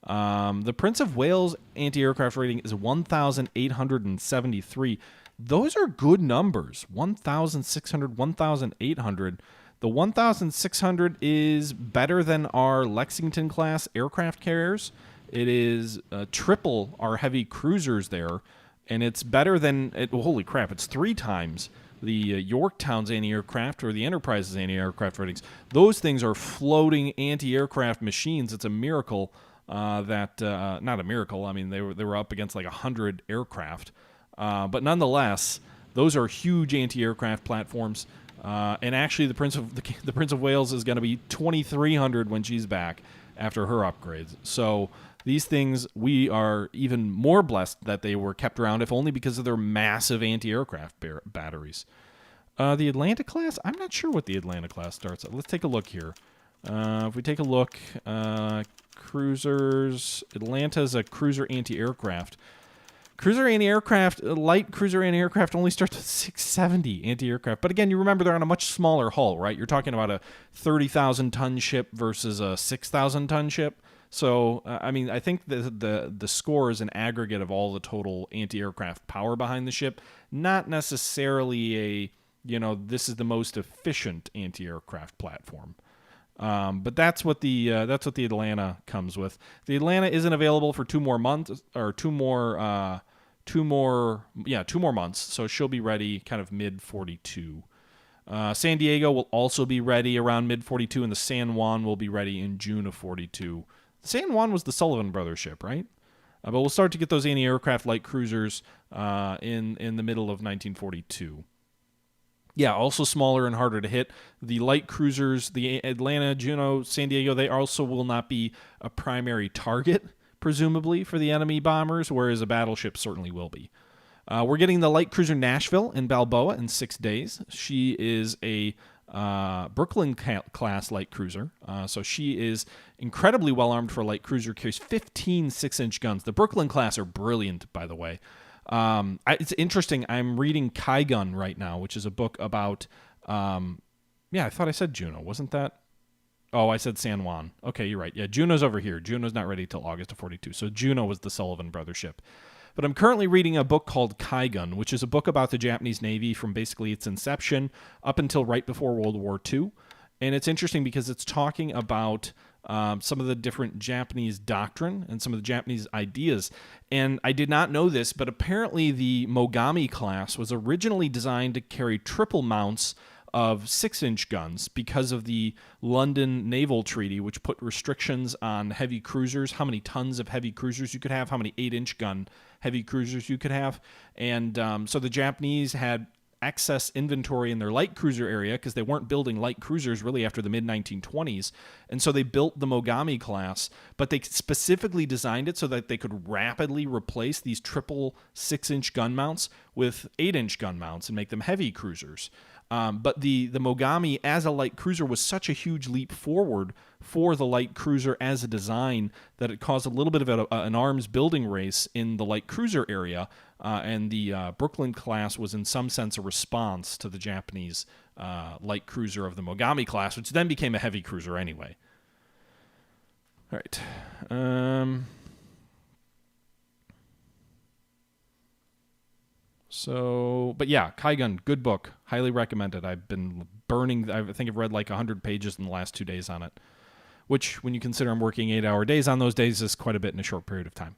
The Prince of Wales anti-aircraft rating is 1,873. Those are good numbers. 1,600, 1,800. The 1,600 is better than our Lexington-class aircraft carriers. It is triple our heavy cruisers there, and it's better than... holy crap, it's 3 times the Yorktown's anti-aircraft or the Enterprise's anti-aircraft ratings. Those things are floating anti-aircraft machines. It's a miracle not a miracle. I mean, they were up against like 100 aircraft. But nonetheless, those are huge anti-aircraft platforms. And actually, the Prince of Wales is going to be 2,300 when she's back after her upgrades. So these things, we are even more blessed that they were kept around, if only because of their massive anti-aircraft batteries. The Atlanta class, I'm not sure what the Atlanta class starts at. Let's take a look here. If we take a look, cruisers, Atlanta's a cruiser anti-aircraft. Cruiser anti-aircraft, light cruiser anti-aircraft only starts with 670 anti-aircraft. But again, you remember they're on a much smaller hull, right? You're talking about a 30,000-ton ship versus a 6,000-ton ship. So, I mean, I think the score is an aggregate of all the total anti-aircraft power behind the ship, not necessarily this is the most efficient anti-aircraft platform. But that's what the Atlanta comes with. The Atlanta isn't available for 2 more months, or 2 more months. So she'll be ready kind of mid 42. San Diego will also be ready around mid 42, and the San Juan will be ready in June of 42. San Juan was the Sullivan Brothers ship, right? But we'll start to get those anti-aircraft light cruisers in the middle of 1942. Yeah, also smaller and harder to hit. The light cruisers, the Atlanta, Juneau, San Diego, they also will not be a primary target, presumably, for the enemy bombers, whereas a battleship certainly will be. We're getting the light cruiser Nashville in Balboa in 6 days. She is a Brooklyn-class light cruiser, so she is incredibly well-armed for a light cruiser, carries 15 6-inch guns. The Brooklyn-class are brilliant, by the way. It's interesting. I'm reading Kaigun right now, which is a book about... I thought I said Juneau. Wasn't that... Oh, I said San Juan. Okay, you're right. Yeah, Juneau's over here. Juneau's not ready till August of 42. So Juneau was the Sullivan Brothers ship. But I'm currently reading a book called Kaigun, which is a book about the Japanese Navy from basically its inception up until right before World War II. And it's interesting because it's talking about some of the different Japanese doctrine and some of the Japanese ideas. And I did not know this, but apparently the Mogami class was originally designed to carry triple mounts of 6-inch guns because of the London Naval Treaty, which put restrictions on heavy cruisers, how many tons of heavy cruisers you could have, how many 8-inch gun heavy cruisers you could have. And so the Japanese had excess inventory in their light cruiser area because they weren't building light cruisers really after the mid-1920s. And so they built the Mogami class, but they specifically designed it so that they could rapidly replace these triple 6-inch gun mounts with 8-inch gun mounts and make them heavy cruisers. But the Mogami as a light cruiser was such a huge leap forward for the light cruiser as a design that it caused a little bit of an arms building race in the light cruiser area. And the Brooklyn class was in some sense a response to the Japanese light cruiser of the Mogami class, which then became a heavy cruiser anyway. All right. But yeah, Kaigun, good book. Highly recommended. I've been burning, I think I've read like 100 pages in the last 2 days on it, which when you consider I'm working 8-hour days on those days is quite a bit in a short period of time.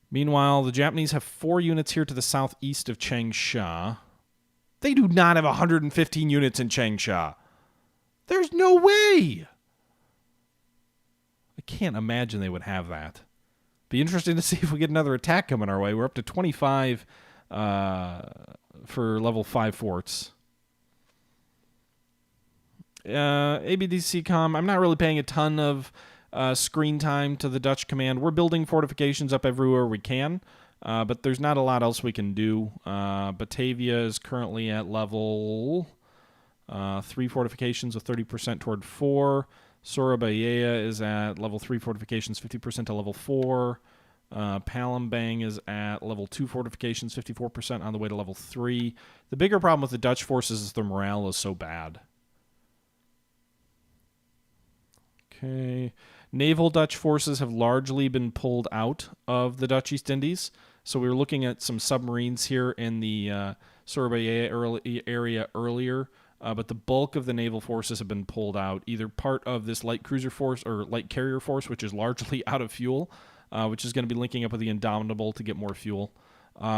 Meanwhile, the Japanese have 4 units here to the southeast of Changsha. They do not have 115 units in Changsha. There's no way. I can't imagine they would have that. Be interesting to see if we get another attack coming our way. We're up to 25 for level 5 forts. ABDC-COM, I'm not really paying a ton of screen time to the Dutch command. We're building fortifications up everywhere we can, but there's not a lot else we can do. Batavia is currently at level 3 fortifications with 30% toward 4. Surabaya is at level 3 fortifications, 50% to level 4. Palembang is at level 2 fortifications, 54% on the way to level 3. The bigger problem with the Dutch forces is their morale is so bad. Okay. Naval Dutch forces have largely been pulled out of the Dutch East Indies. So we were looking at some submarines here in the Surabaya area earlier. But the bulk of the naval forces have been pulled out, either part of this light cruiser force or light carrier force, which is largely out of fuel, which is going to be linking up with the Indomitable to get more fuel,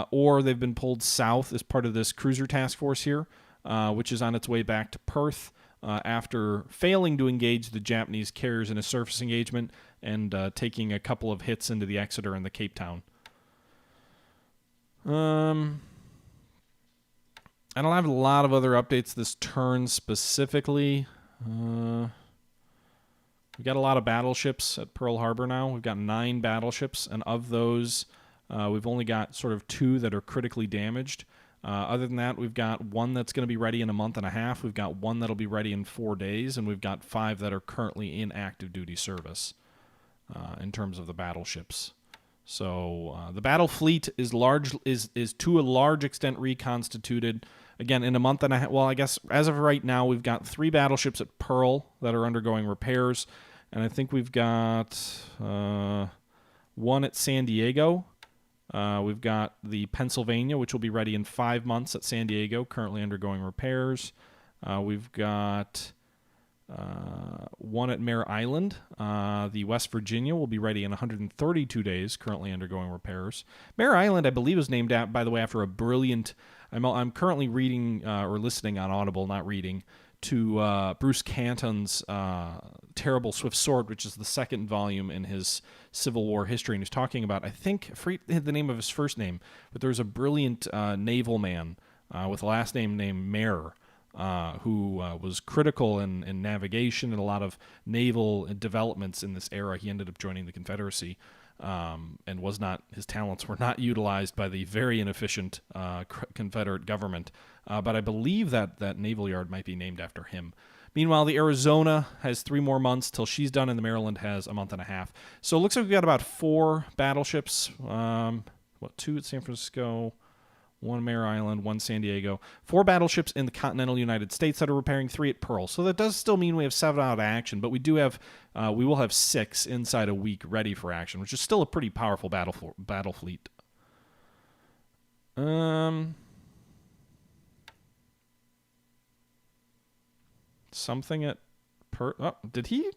or they've been pulled south as part of this cruiser task force here, which is on its way back to Perth after failing to engage the Japanese carriers in a surface engagement and taking a couple of hits into the Exeter and the Cape Town. I don't have a lot of other updates this turn specifically. We've got a lot of battleships at Pearl Harbor now. We've got 9 battleships, and of those, we've only got sort of 2 that are critically damaged. Other than that, we've got 1 that's going to be ready in a month and a half. We've got 1 that'll be ready in 4 days, and we've got 5 that are currently in active duty service in terms of the battleships. So the battle fleet is to a large extent reconstituted. Again, in a month and a half, well, I guess as of right now, we've got 3 battleships at Pearl that are undergoing repairs, and I think we've got 1 at San Diego. We've got the Pennsylvania, which will be ready in 5 months at San Diego, currently undergoing repairs. We've got 1 at Mare Island. The West Virginia will be ready in 132 days, currently undergoing repairs. Mare Island, I believe, is named, by the way, after a brilliant... I'm currently reading, or listening on Audible, not reading, to Bruce Canton's Terrible Swift Sword, which is the 2nd volume in his Civil War history. And he's talking about, I think, I forget the name of his first name, but there's a brilliant naval man with a last name named Mare, who was critical in navigation and a lot of naval developments in this era. He ended up joining the Confederacy, and his talents were not utilized by the very inefficient Confederate government. But I believe that naval yard might be named after him. Meanwhile, the Arizona has 3 more months till she's done, and the Maryland has a month and a half. So it looks like we've got about 4 battleships. 2 at San Francisco, 1 Mare Island, 1 San Diego. 4 battleships in the continental United States that are repairing, 3 at Pearl. So that does still mean we have 7 out of action, but we will have 6 inside a week ready for action, which is still a pretty powerful battle fleet. Something at Perth. Oh, did he?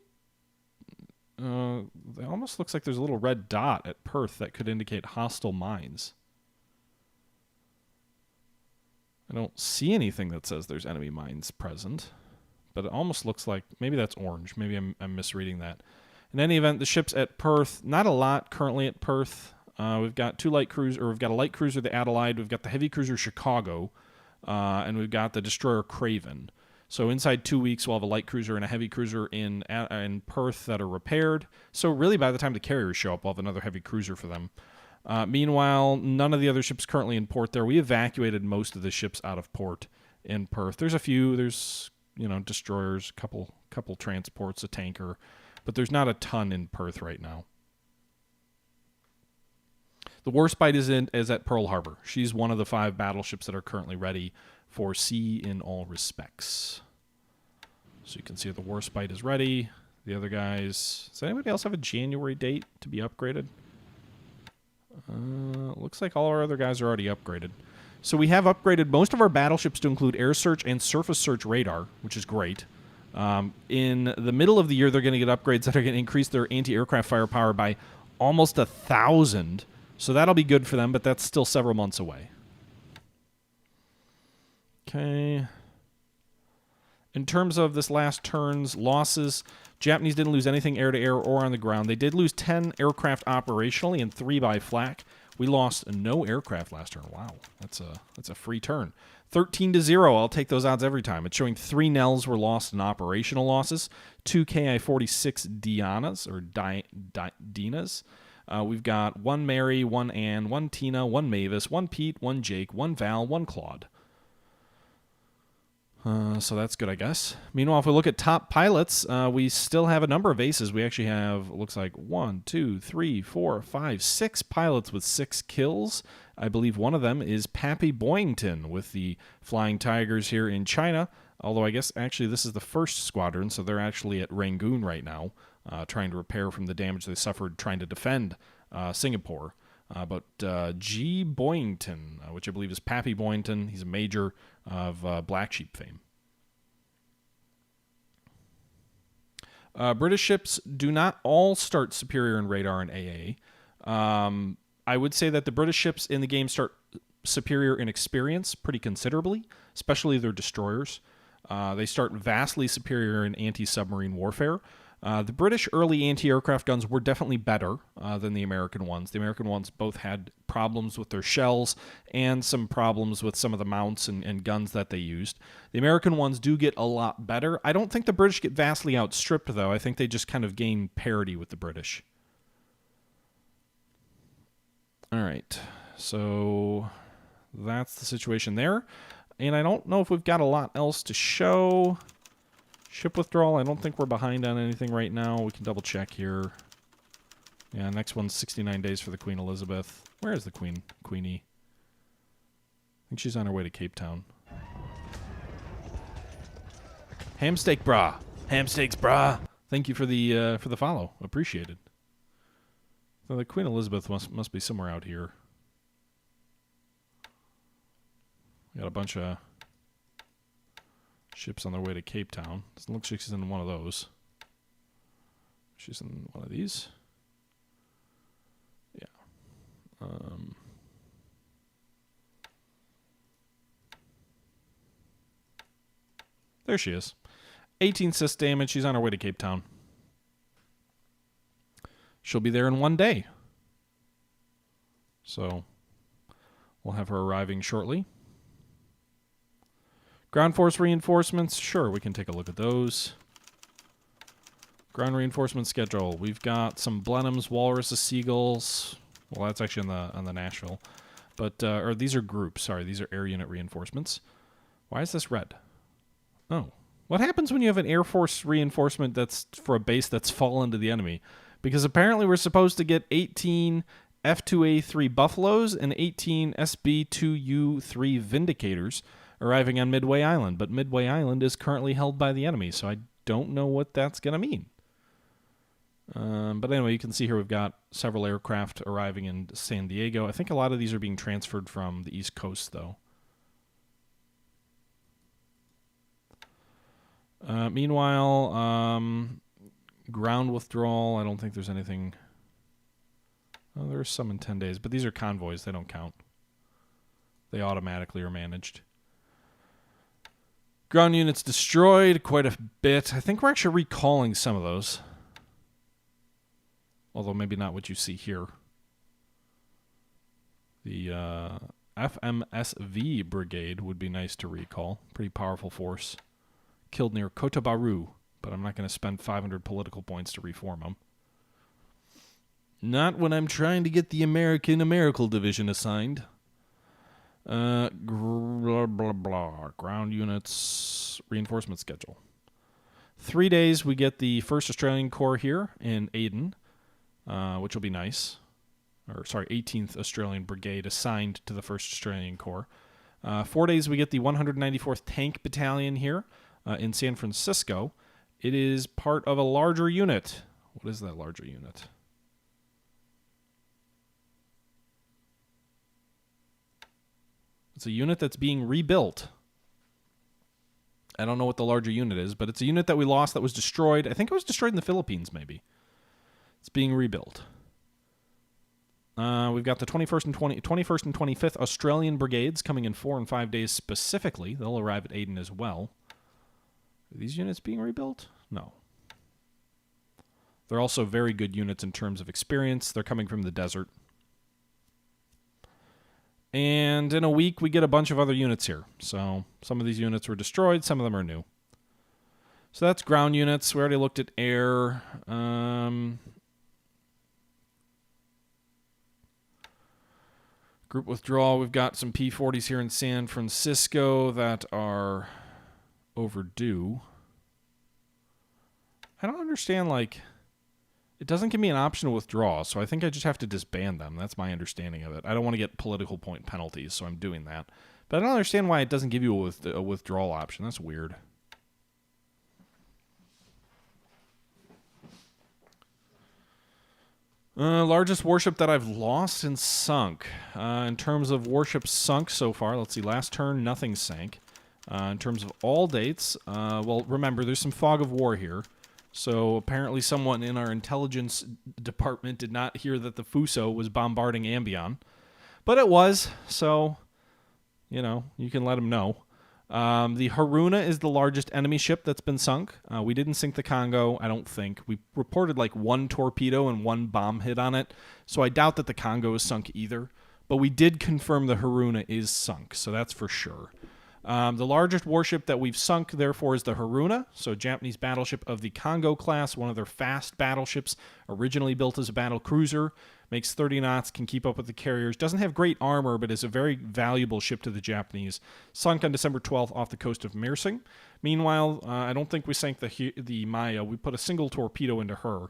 It almost looks like there's a little red dot at Perth that could indicate hostile mines. I don't see anything that says there's enemy mines present, but it almost looks like maybe that's orange. Maybe I'm misreading that. In any event, the ships at Perth, not a lot currently at Perth. We've got 2 light cruisers, or we've got a light cruiser, the Adelaide. We've got the heavy cruiser Chicago, and we've got the destroyer Craven. So inside 2 weeks, we'll have a light cruiser and a heavy cruiser in Perth that are repaired. So really, by the time the carriers show up, we'll have another heavy cruiser for them. Meanwhile, none of the other ships currently in port there. We evacuated most of the ships out of port in Perth. There's a few. There's, destroyers, couple transports, a tanker. But there's not a ton in Perth right now. The Warspite is at Pearl Harbor. She's one of the 5 battleships that are currently ready for sea in all respects. So you can see the Warspite is ready. The other guys... Does anybody else have a January date to be upgraded? Looks like all our other guys are already upgraded. So we have upgraded most of our battleships to include air search and surface search radar, which is great. In the middle of the year, they're going to get upgrades that are going to increase their anti-aircraft firepower by almost 1,000. So that'll be good for them, but that's still several months away. Okay. In terms of this last turn's losses, Japanese didn't lose anything air-to-air or on the ground. They did lose 10 aircraft operationally and 3 by flak. We lost no aircraft last turn. Wow, that's a free turn. 13-0. I'll take those odds every time. It's showing 3 Nels were lost in operational losses, 2 Ki-46 Dianas or Dinas. We've got 1 Mary, 1 Anne, 1 Tina, 1 Mavis, 1 Pete, 1 Jake, 1 Val, 1 Claude. So that's good, I guess. Meanwhile, if we look at top pilots, we still have a number of aces. We actually have, looks like 1, 2, 3, 4, 5, 6 pilots with 6 kills. I believe one of them is Pappy Boyington with the Flying Tigers here in China. Although I guess actually this is the first squadron, so they're actually at Rangoon right now, trying to repair from the damage they suffered trying to defend Singapore. But G. Boyington, which I believe is Pappy Boyington, he's a major of Black Sheep fame. British ships do not all start superior in radar and AA. I would say that the British ships in the game start superior in experience pretty considerably, especially their destroyers. They start vastly superior in anti-submarine warfare. The British early anti-aircraft guns were definitely better than the American ones. The American ones both had problems with their shells and some problems with some of the mounts and guns that they used. The American ones do get a lot better. I don't think the British get vastly outstripped, though. I think they just kind of gain parity with the British. All right, so that's the situation there. And I don't know if we've got a lot else to show. Ship withdrawal, I don't think we're behind on anything right now. We can double check here. Yeah, next one's 69 days for the Queen Elizabeth. Where is the Queenie? I think she's on her way to Cape Town. Ham steak, brah. Ham steaks, brah. Thank you for the follow. Appreciated. So the Queen Elizabeth must be somewhere out here. We got a bunch of ships on their way to Cape Town. Doesn't look like she's in one of those. She's in one of these. Yeah. There she is. 18 sys damage. She's on her way to Cape Town. She'll be there in 1 day. So we'll have her arriving shortly. Ground force reinforcements, sure, we can take a look at those. Ground reinforcement schedule. We've got some Blenheims, Walruses, Seagulls. Well, that's actually on the Nashville. But, or these are groups, sorry, these are air unit reinforcements. Why is this red? Oh. What happens when you have an Air Force reinforcement that's for a base that's fallen to the enemy? Because apparently we're supposed to get 18 F2A3 Buffaloes and 18 SB2U3 Vindicators arriving on Midway Island, but Midway Island is currently held by the enemy, so I don't know what that's going to mean. But anyway, you can see here we've got several aircraft arriving in San Diego. I think a lot of these are being transferred from the East Coast, though. Meanwhile, ground withdrawal, I don't think there's anything. Oh, there's some in 10 days, but these are convoys. They don't count. They automatically are managed. Ground units destroyed quite a bit. I think we're actually recalling some of those. Although maybe not what you see here. The FMSV Brigade would be nice to recall. Pretty powerful force. Killed near Kotabaru, but I'm not going to spend 500 political points to reform them. Not when I'm trying to get the American Division assigned. Blah, blah, blah. Ground units, reinforcement schedule. 3 days we get the 1st Australian Corps here in Aden, which will be nice. 18th Australian Brigade assigned to the 1st Australian Corps. 4 days we get the 194th Tank Battalion here in San Francisco. It is part of a larger unit. What is that larger unit? It's a unit that's being rebuilt. I don't know what the larger unit is, but it's a unit that we lost that was destroyed. I think it was destroyed in the Philippines, maybe. It's being rebuilt. We've got the 21st and 25th Australian Brigades coming in 4 and 5 days specifically. They'll arrive at Aden as well. Are these units being rebuilt? No. They're also very good units in terms of experience. They're coming from the desert. And in a week, we get a bunch of other units here. So some of these units were destroyed. Some of them are new. So that's ground units. We already looked at air. Group withdrawal. We've got some P-40s here in San Francisco that are overdue. I don't understand, like... It doesn't give me an option to withdraw, so I think I just have to disband them. That's my understanding of it. I don't want to get political point penalties, so I'm doing that. But I don't understand why it doesn't give you a withdrawal option. That's weird. Largest warship that I've lost and sunk. In terms of warships sunk so far, let's see, last turn, nothing sank. In terms of all dates, well, remember, there's some fog of war here. So apparently someone in our intelligence department did not hear that the Fuso was bombarding Ambion. But it was, so, you know, you can let them know. The Haruna is the largest enemy ship that's been sunk. We didn't sink the Congo, I don't think. We reported like 1 torpedo and 1 bomb hit on it, so I doubt that the Congo is sunk either. But we did confirm the Haruna is sunk, so that's for sure. The largest warship that we've sunk, therefore, is the Haruna, so Japanese battleship of the Congo class, one of their fast battleships, originally built as a battle cruiser, makes 30 knots, can keep up with the carriers, doesn't have great armor, but is a very valuable ship to the Japanese. Sunk on December 12th off the coast of Mersing. Meanwhile, I don't think we sank the Maya. We put a single torpedo into her,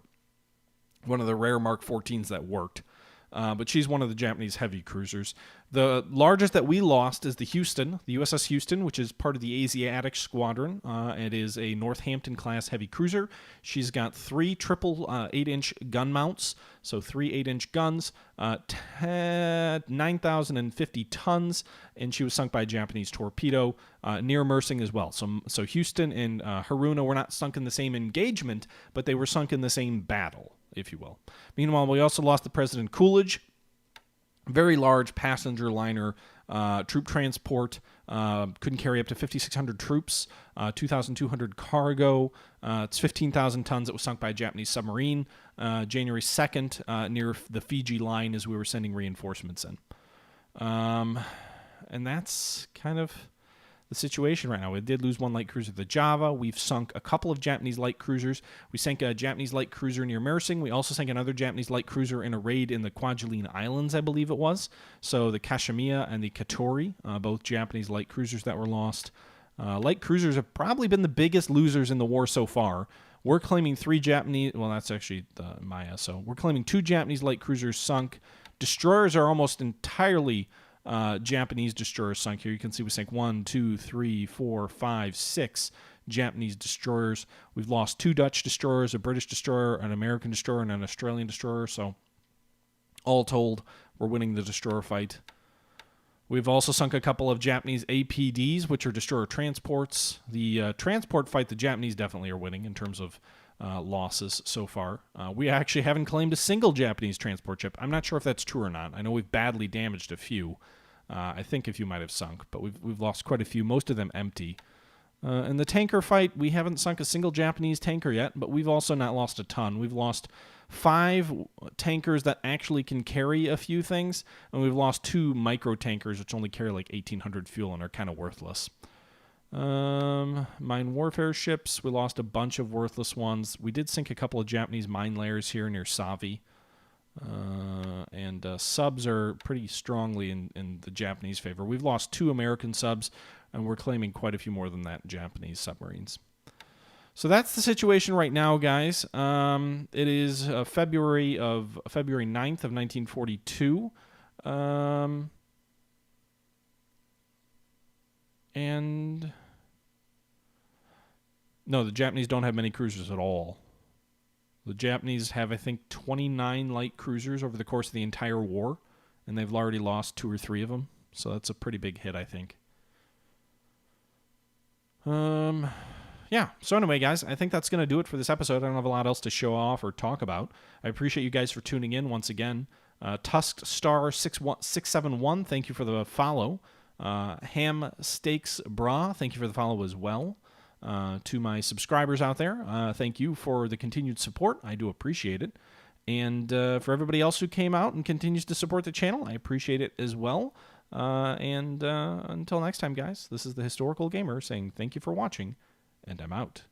one of the rare Mark 14s that worked. But she's one of the Japanese heavy cruisers. The largest that we lost is the Houston, the USS Houston, which is part of the Asiatic Squadron. It is a Northampton-class heavy cruiser. She's got 3 triple 8-inch gun mounts, so 3 8-inch guns, 9,050 tons, and she was sunk by a Japanese torpedo near Mersing as well. So Houston and Haruna were not sunk in the same engagement, but they were sunk in the same battle, if you will. Meanwhile, we also lost the President Coolidge, very large passenger liner troop transport, couldn't carry up to 5,600 troops, 2,200 cargo. It's 15,000 tons. It was sunk by a Japanese submarine January 2nd near the Fiji line as we were sending reinforcements in. And that's kind of the situation right now. We did lose 1 light cruiser, the Java. We've sunk a couple of Japanese light cruisers. We sank a Japanese light cruiser near Mersing. We also sank another Japanese light cruiser in a raid in the Kwajalein Islands, I believe it was. So the Kashimiya and the Katori, both Japanese light cruisers that were lost. Light cruisers have probably been the biggest losers in the war so far. We're claiming 3 Japanese... Well, that's actually the Maya. So we're claiming 2 Japanese light cruisers sunk. Destroyers are almost entirely... Japanese destroyers sunk here. You can see we sank 1, 2, 3, 4, 5, 6 Japanese destroyers. We've lost 2 Dutch destroyers, a British destroyer, an American destroyer, and an Australian destroyer. So all told, we're winning the destroyer fight. We've also sunk a couple of Japanese APDs, which are destroyer transports. The transport fight, the Japanese definitely are winning in terms of losses so far. We actually haven't claimed a single Japanese transport ship. I'm not sure if that's true or not. I know we've badly damaged a few. I think a few might have sunk, but we've lost quite a few, most of them empty. In the tanker fight, we haven't sunk a single Japanese tanker yet, but we've also not lost a ton. We've lost 5 tankers that actually can carry a few things, and we've lost 2 micro tankers which only carry like 1,800 fuel and are kind of worthless. Mine warfare ships, we lost a bunch of worthless ones. We did sink a couple of Japanese mine layers here near Savi. And subs are pretty strongly in the Japanese favor. We've lost 2 American subs, and we're claiming quite a few more than that Japanese submarines. So that's the situation right now, guys. It is February 9th of 1942. And no, the Japanese don't have many cruisers at all. The Japanese have, I think, 29 light cruisers over the course of the entire war, and they've already lost 2 or 3 of them. So that's a pretty big hit, I think. Yeah, so anyway, guys, I think that's going to do it for this episode. I don't have a lot else to show off or talk about. I appreciate you guys for tuning in once again. Tusked Star 671, thank you for the follow. Ham Steaks Bra, thank you for the follow as well. To my subscribers out there, thank you for the continued support. I do appreciate it. And for everybody else who came out and continues to support the channel, I appreciate it as well. And until next time, guys, this is the Historical Gamer saying thank you for watching, and I'm out.